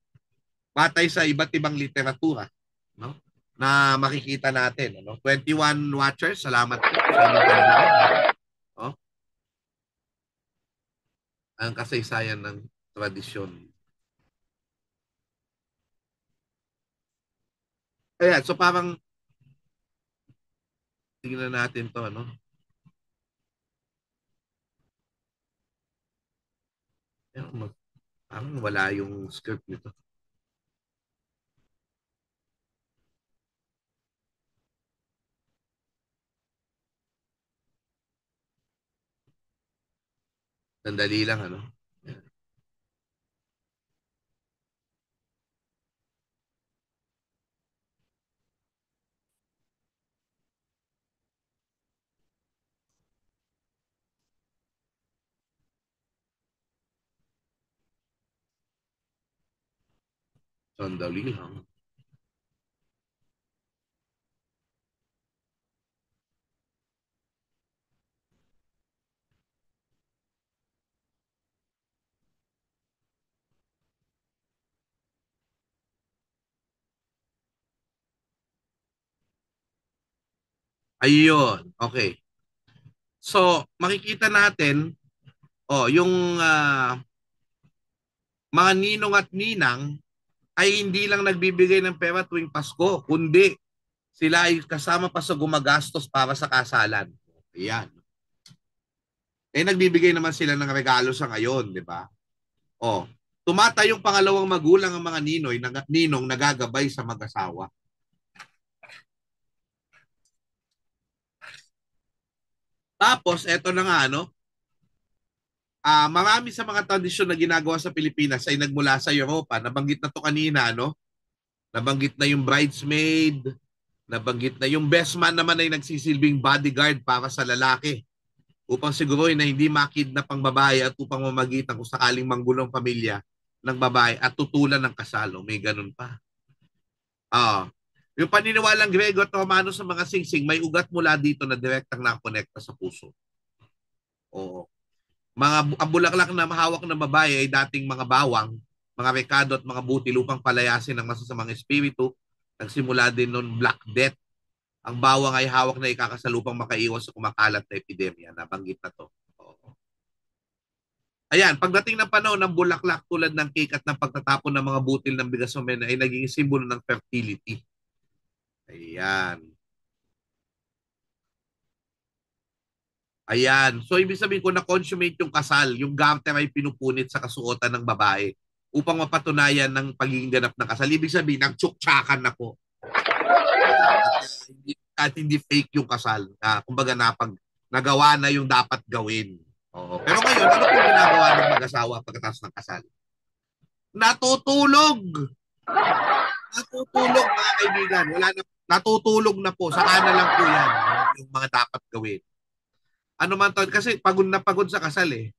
batay sa iba't ibang literatura, no? Na makikita natin, ano? 21 watchers, salamat po sa inyong panonood. No? Ang kasaysayan ng tradisyon. Ayan, so parang tingnan natin to, ano? Parang wala yung script nito. Sandali lang, ano? Sandali lang. Ayun, okay. So, makikita natin, yung mga ninong at ninang ay hindi lang nagbibigay ng pera tuwing Pasko, kundi sila ay kasama pa sa gumagastos para sa kasalan. Ayan. Nagbibigay naman sila ng regalo sa ngayon, di ba? Tumatayong pangalawang magulang ang mga ninong nagagabay sa mag-asawa. Tapos, eto na nga, no? Marami sa mga tradisyon na ginagawa sa Pilipinas ay nagmula sa Europa. Nabanggit na to kanina, no? Nabanggit na yung bridesmaid, nabanggit na yung best man naman ay nagsisilbing bodyguard para sa lalaki upang siguruhin na hindi makidnap ang babae at upang mamagitan kung sakaling manggulong pamilya ng babae at tutulan ng kasal. May ganun pa. Yung paniniwalang Grego at Romano sa mga singsing, may ugat mula dito na direktang nakonekta sa puso. Ang bulaklak na mahawak ng babae ay dating mga bawang, mga rekado at mga butil upang palayasin ng masasamang espiritu. Nagsimula din noon Black Death. Ang bawang ay hawak na ikakasal upang makaiwas sa kumakalat na epidemya. Nabanggit na to. Ayan, pagdating ng panahon ng bulaklak tulad ng cake at ng pagtatapon ng mga butil ng bigas o mena ay naging simbolo ng fertility. Ayan. Ayan. So, ibig sabihin ko na-consummate yung kasal, yung garter ay pinupunit sa kasuotan ng babae upang mapatunayan ng pagiging ganap ng kasal. Ibig sabihin, nagtsuktsakan na po. At hindi fake yung kasal. Kumbaga nagawa na yung dapat gawin. Pero ngayon, ano po ginagawa ng mag-asawa pagkatapos ng kasal? Natutulog! Natutulog, mga kaibigan. Natutulog na po. Saka na lang po yan. Yung mga dapat gawin. Ano man to, kasi pagod na pagod sa kasal eh.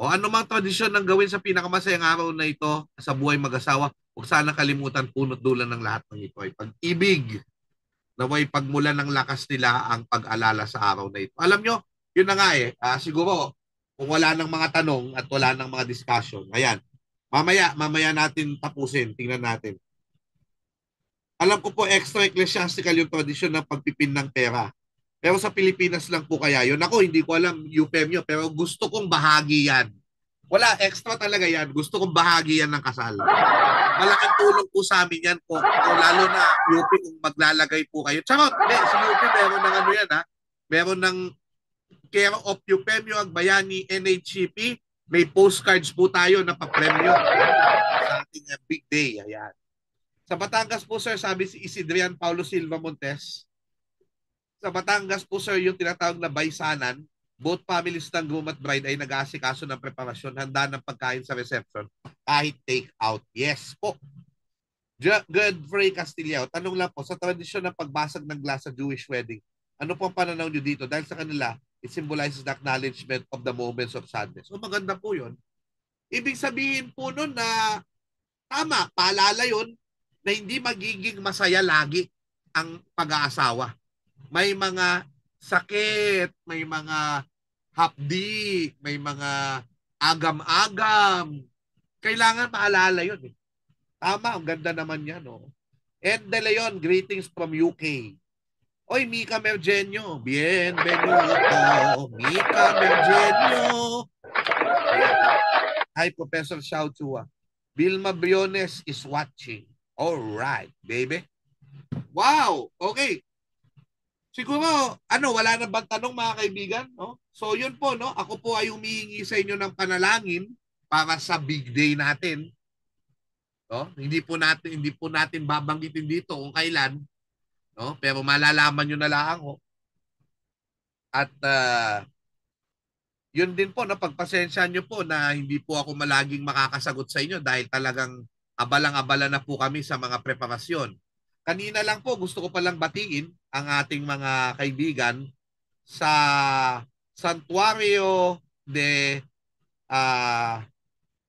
Ano mang tradisyon ng gawin sa pinakamasayang araw na ito sa buhay mag-asawa, huwag sana kalimutan punot dulo ng lahat ng ito ay pag-ibig. Naway pagmula ng lakas nila ang pag-alala sa araw na ito. Alam nyo, yun na nga eh. Siguro, kung wala ng mga tanong at wala ng mga discussion, ayan. Mamaya natin tapusin. Tingnan natin. Alam ko po extra ecclesiastical yung tradisyon ng pagpipin ng pera. Pero sa Pilipinas lang po kaya yun. Ako, hindi ko alam UPM yun, pero gusto kong bahagi yan. Wala, extra talaga yan. Gusto kong bahagi yan ng kasal. Malaking tulong po sa amin yan kung lalo na UP kung maglalagay po kayo. Charot, si UP meron ng ano yan ha. Meron ng Care of Eupemio Agbayani NHCP. May postcards po tayo na papremyo sa ating big day. Ayan. Sa Batangas po sir, sabi si Isidrian Paulo Silva Montes, sa Batangas po sir, yung tinatawag na baysanan, both families ng groom at bride ay nag-aasikaso ng preparasyon, handa ng pagkain sa reception, kahit take out. Yes po. Godfrey Castillao, tanong lang po, sa tradisyon ng pagbasag ng glass sa Jewish wedding, ano po ang pananaw nyo dito? Dahil sa kanila, it symbolizes the acknowledgement of the moments of sadness. O maganda po yun. Ibig sabihin po nun na tama, paalala yun na hindi magiging masaya lagi ang pag-aasawa. May mga sakit, may mga hapdi, may mga agam-agam. Kailangan maalala yun. Tama, ang ganda naman yan. No? Ed De Leon, greetings from UK. Oy, Mika Mergenio. Bienvenido. Mika Mergenio. Hi, Professor Xiao Chua. Vilma Briones is watching. All right, baby. Wow, okay. Siguro, wala na bang tanong mga kaibigan? No? So, yun po, no? Ako po ay humihingi sa inyo ng panalangin para sa big day natin. No? Hindi po natin babanggitin dito kung kailan. No? Pero malalaman nyo na lang ako. At yun din po, no? Pagpasensya nyo po na hindi po ako malaging makakasagot sa inyo dahil talagang abalang-abala na po kami sa mga preparasyon. Kanina lang po, gusto ko palang batiin ang ating mga kaibigan sa Santuario de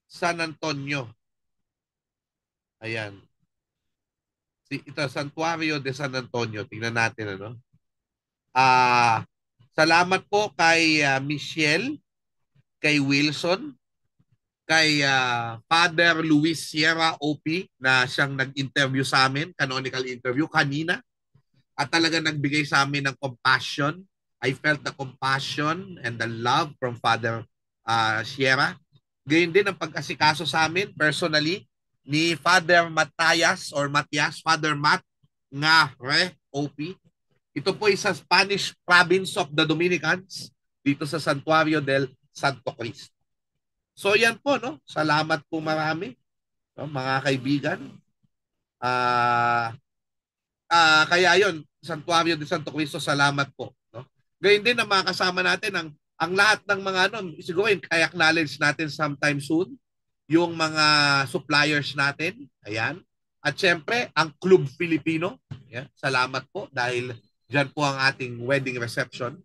San Antonio. Ayan. Ito, Santuario de San Antonio. Tingnan natin, ano? Salamat po kay Michelle, kay Wilson, kay Father Luis Sierra OP na siyang nag-interview sa amin, canonical interview kanina. At talaga nagbigay sa amin ng compassion. I felt the compassion and the love from Father Sierra. Gayun din ang pag-asikaso sa amin personally ni Father Matias, Father Matt Ngare OP. Ito po ay sa Spanish province of the Dominicans dito sa Santuario del Santo Cristo. So yan po, no? Salamat po marami, no, mga kaibigan. Kaya yon, Santuario del Santo Cristo, salamat po, no? Gayun din ang mga kasama natin ang lahat ng mga siguro i-acknowledge natin sometime soon yung mga suppliers natin. Ayan. At syempre, ang Club Filipino. Ayan. Salamat po dahil dyan po ang ating wedding reception.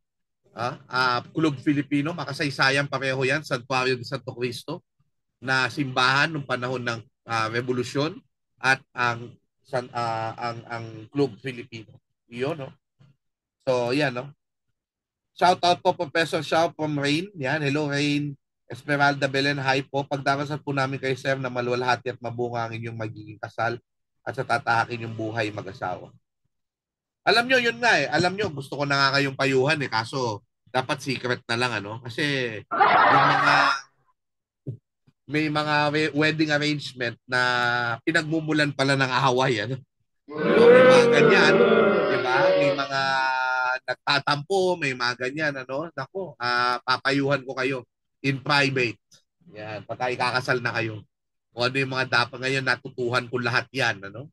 Club Filipino, makasaysayan pareho yan, Santuario de Santo Cristo, na simbahan nung panahon ng Revolusyon at ang Club Filipino. Iyon, no? So, yan, no? Shout out po, Professor Xiao from Rain. Yan, hello, Rain. Esmeralda Belen, hi po. Pagdarasal po namin kay Sir na maluwalhati at mabunga ang inyong magiging kasal at sa tatahakin yung buhay mag-asawa. Alam nyo, yun nga eh. Alam nyo, gusto ko na nga kayong payuhan eh. Kaso, dapat secret na lang, ano? Kasi, yung may mga wedding arrangement na pinagmumulan pala ng ahaway, ano? So, may mga ganyan, di ba? May mga nagtatampo, may mga ganyan, ano? Nako, papayuhan ko kayo in private. Yan, pagka ikakasal na kayo. Kung ano yung mga dapat ngayon, natutuhan ko lahat yan, ano?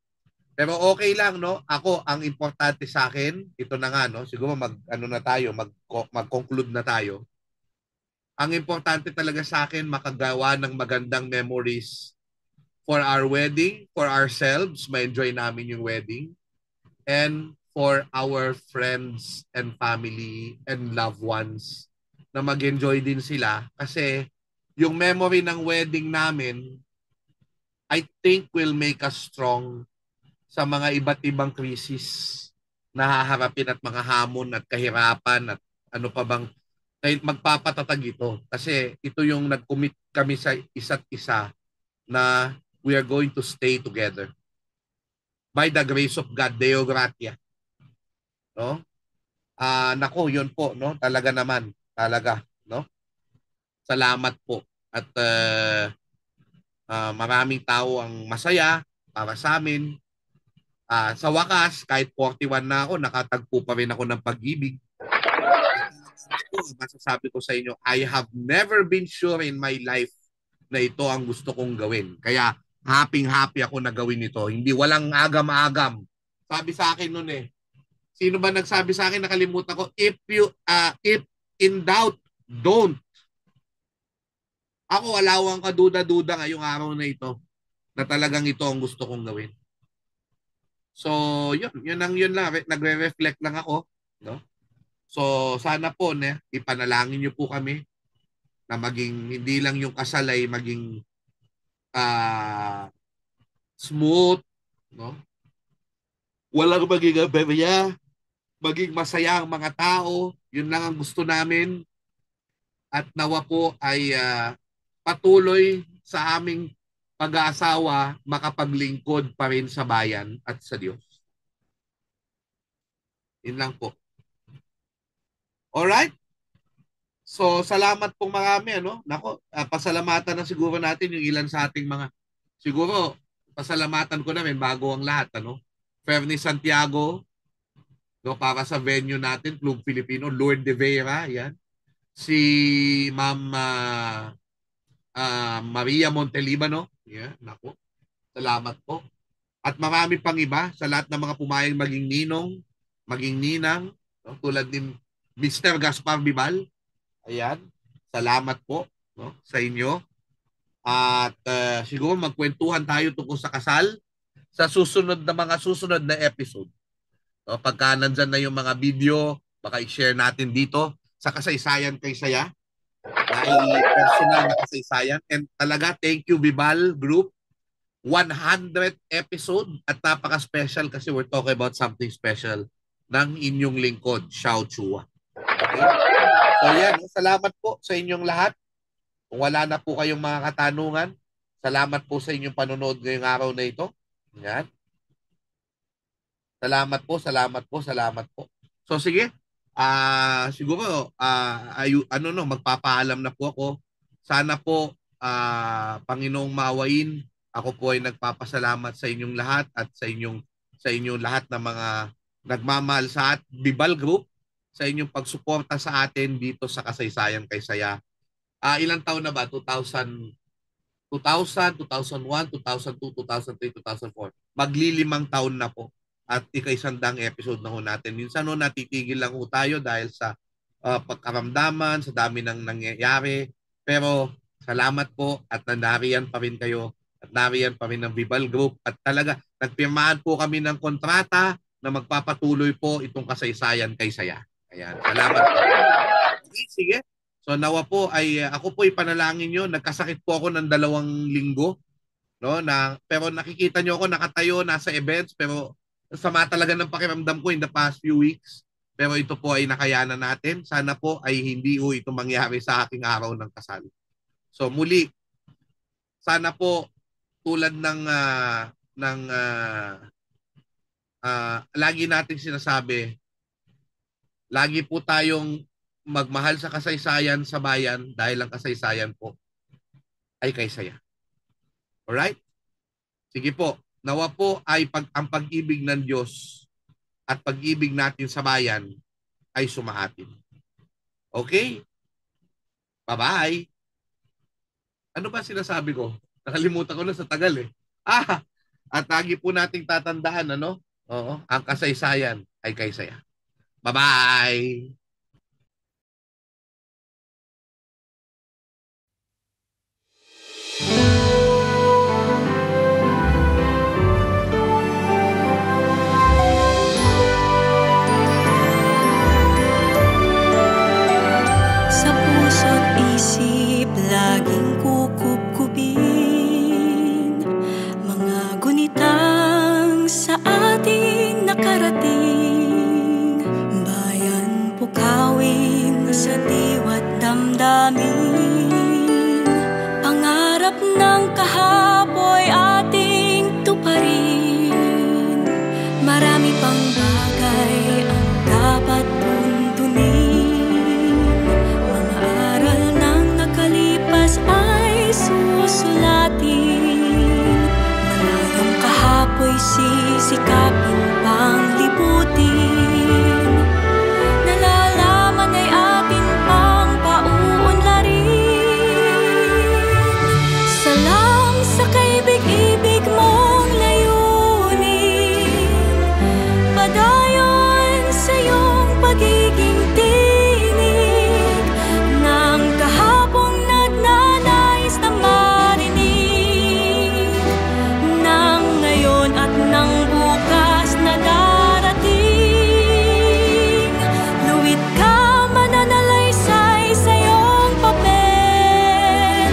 Pero okay lang, no? Ako, ang importante sa akin, ito na nga, no? Siguro mag-conclude na tayo. Ang importante talaga sa akin, makagawa ng magandang memories for our wedding, for ourselves, ma-enjoy namin yung wedding, and for our friends and family and loved ones na mag-enjoy din sila. Kasi yung memory ng wedding namin, I think will make us strong sa mga iba't ibang krisis na haharapin at mga hamon at kahirapan at ano pa bang magpapatatag ito. Kasi ito yung nag-commit kami sa isa't isa na we are going to stay together. By the grace of God, Deo Gratia. No? Nako, yun po, no? Talaga naman, talaga, no? Salamat po. At maraming tao ang masaya para sa amin. Sa wakas, kahit 41 na ako, nakatagpo pa rin ako ng pag-ibig. Masasabi ko sa inyo, I have never been sure in my life na ito ang gusto kong gawin. Kaya happy ako na gawin ito. Hindi walang agam-agam. Sabi sa akin noon sino ba nagsabi sa akin, nakalimutan ko, if in doubt, don't. Ako wala akong kaduda-duda ngayong araw na ito na talagang ito ang gusto kong gawin. So, yun lang, nagre-reflect lang ako, no? So, sana po ipanalangin niyo po kami na maging hindi lang yung kasal ay maging smooth, no? Walang maging aberya, maging masaya ang mga tao. Yun lang ang gusto namin. At nawa po ay patuloy sa aming pag-aasawa makapaglingkod pa rin sa bayan at sa Diyos. Yun lang po. Alright? So, salamat pong marami, Nako, pasalamatan na siguro natin yung ilan sa ating mga, siguro, pasalamatan ko na rin bago ang lahat, Fernie Santiago, para sa venue natin, Club Filipino, Lord de Vera, yan. Si Ma'am Maria Montelibano, yan, nako, salamat po. At marami pang iba sa lahat ng mga pumayag maging ninong, maging ninang, tulad ni Mr. Gaspar Bibal. Ayan, salamat po sa inyo. At siguro magkwentuhan tayo tungkol sa kasal sa susunod na episode. Pagka nandyan na yung mga video, baka i-share natin dito sa Kasaysayan Kay Saya. Dahil personal na kasaysayan. And talaga, thank you Bibal Group. 100 episode at napaka-special kasi we're talking about something special ng inyong lingkod, Xiao Chua. Okay? So yan, salamat po sa inyong lahat. Kung wala na po kayong mga katanungan, salamat po sa inyong panonood ngayong araw na ito. Yan. Salamat po. So sige, siguro, magpapaalam na po ako. Sana po, Panginoong maawain, ako po ay nagpapasalamat sa inyong lahat at sa inyong lahat na mga nagmamahal sa Bibal Group, sa inyong pagsuporta sa atin dito sa Kasaysayan Kay Saya. Ilang taon na ba? 2000, 2001, 2002, 2003, 2004. Maglilimang taon na po. At ika-100 episode na ho natin. Minsan natitigil lang ho tayo dahil sa pagkaramdaman, sa dami ng nangyayari. Pero salamat po at nariyan pa rin kayo. At nariyan pa rin ng Bibal Group. At talaga, nagpirmahan po kami ng kontrata na magpapatuloy po itong Kasaysayan Kay Saya. Ayan, salamat po. Okay, sige. So nawa po ay ako po ipanalangin nyo. Nagkasakit po ako ng 2 linggo. Pero nakikita nyo ako nakatayo, nasa events. Pero sama talaga ng pakiramdam ko in the past few weeks. Pero ito po ay nakayanan natin. Sana po ay hindi ito mangyari sa aking araw ng kasal. So muli, sana po tulad ng lagi nating sinasabi, lagi po tayong magmahal sa kasaysayan sa bayan dahil ang kasaysayan po ay kay saya. Alright? Sige po. Nawa po ay ang pag-ibig ng Diyos at pag-ibig natin sa bayan ay sumahatin. Okay? Bye-bye. Ano ba sinasabi ko? Nakalimutan ko na sa tagal at lagi po nating tatandaan, Oo, ang kasaysayan ay kay saya. Bye-bye! Sa puso't isip laging kukupkupin mga gunitang sa ating nakarating. Bayan pukawin sa diwa't damdamin. Pangarap ng kahapoy ating tuparin. Marami pang bagay ang dapat sikapin pang libutin. Nalalaman ay atin pang pauunlarin. Salam sa kaibig-ibig mong layunin, padayon sa iyong pagiging tinig ng kahapong nagnanais na marinig, ng ngayon at ng bukas na darating. Luwit ka mananalaysay sa iyong papel,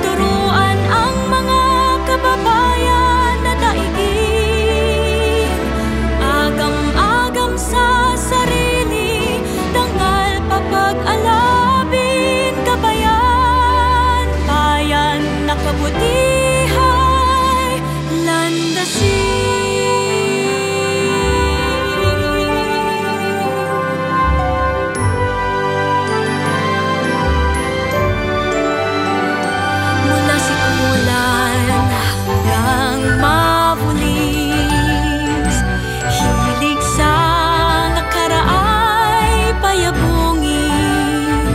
turuan ang mga kababayan na daigin. Agam-agam sa sarili, dangal papag-alabin, kabayan, bayan na kabutihay, landasin. Mula sikulan hanggang mabulis, hilig sa nakaraay payabungin.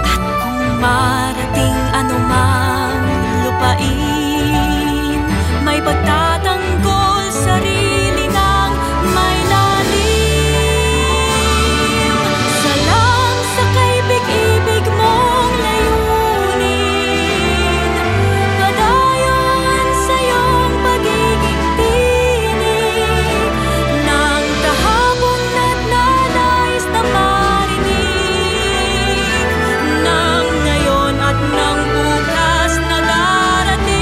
At kung marating anumang lupain, may pagtatanggol sarili ng may lalim. Salam sa kaibig-ibig mong layunin, padayon sa iyong pagiging tinig ng kahapong nagnanais na marinig, ng ngayon at ng bukas na darating.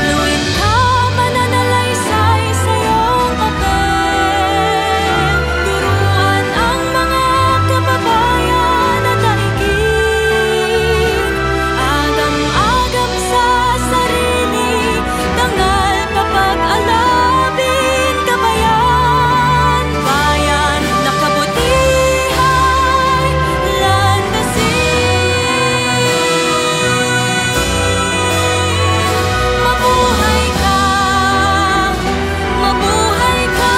Luwit ka mananalaysay sa iyong papel, turuan ang mga kababayan na daigin. Agam-agam sa sarili, dangal papag-alabin, kabayan, bayan na kabutihay, landasin. Mabuhay ka, mabuhay ka,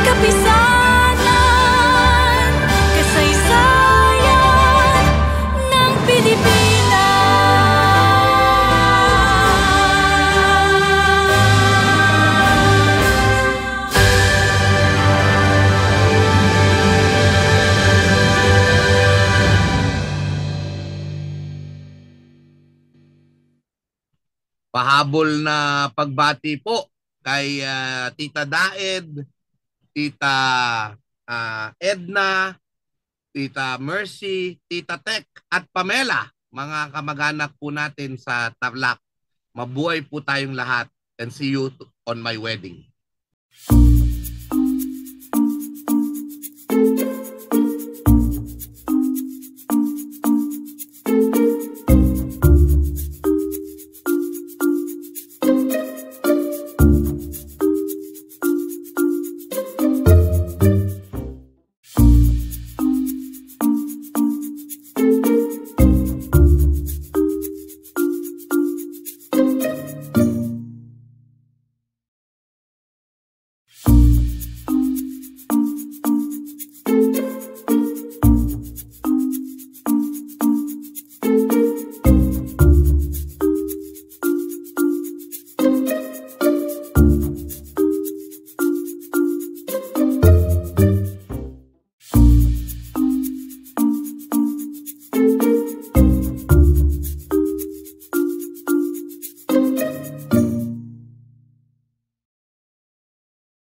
kapisanan, kasaysayan ng Pahabol na pagbati po kay Tita Daed, Tita Edna, Tita Mercy, Tita Tek at Pamela, mga kamag-anak po natin sa Tarlac. Mabuhay po tayong lahat and see you on my wedding.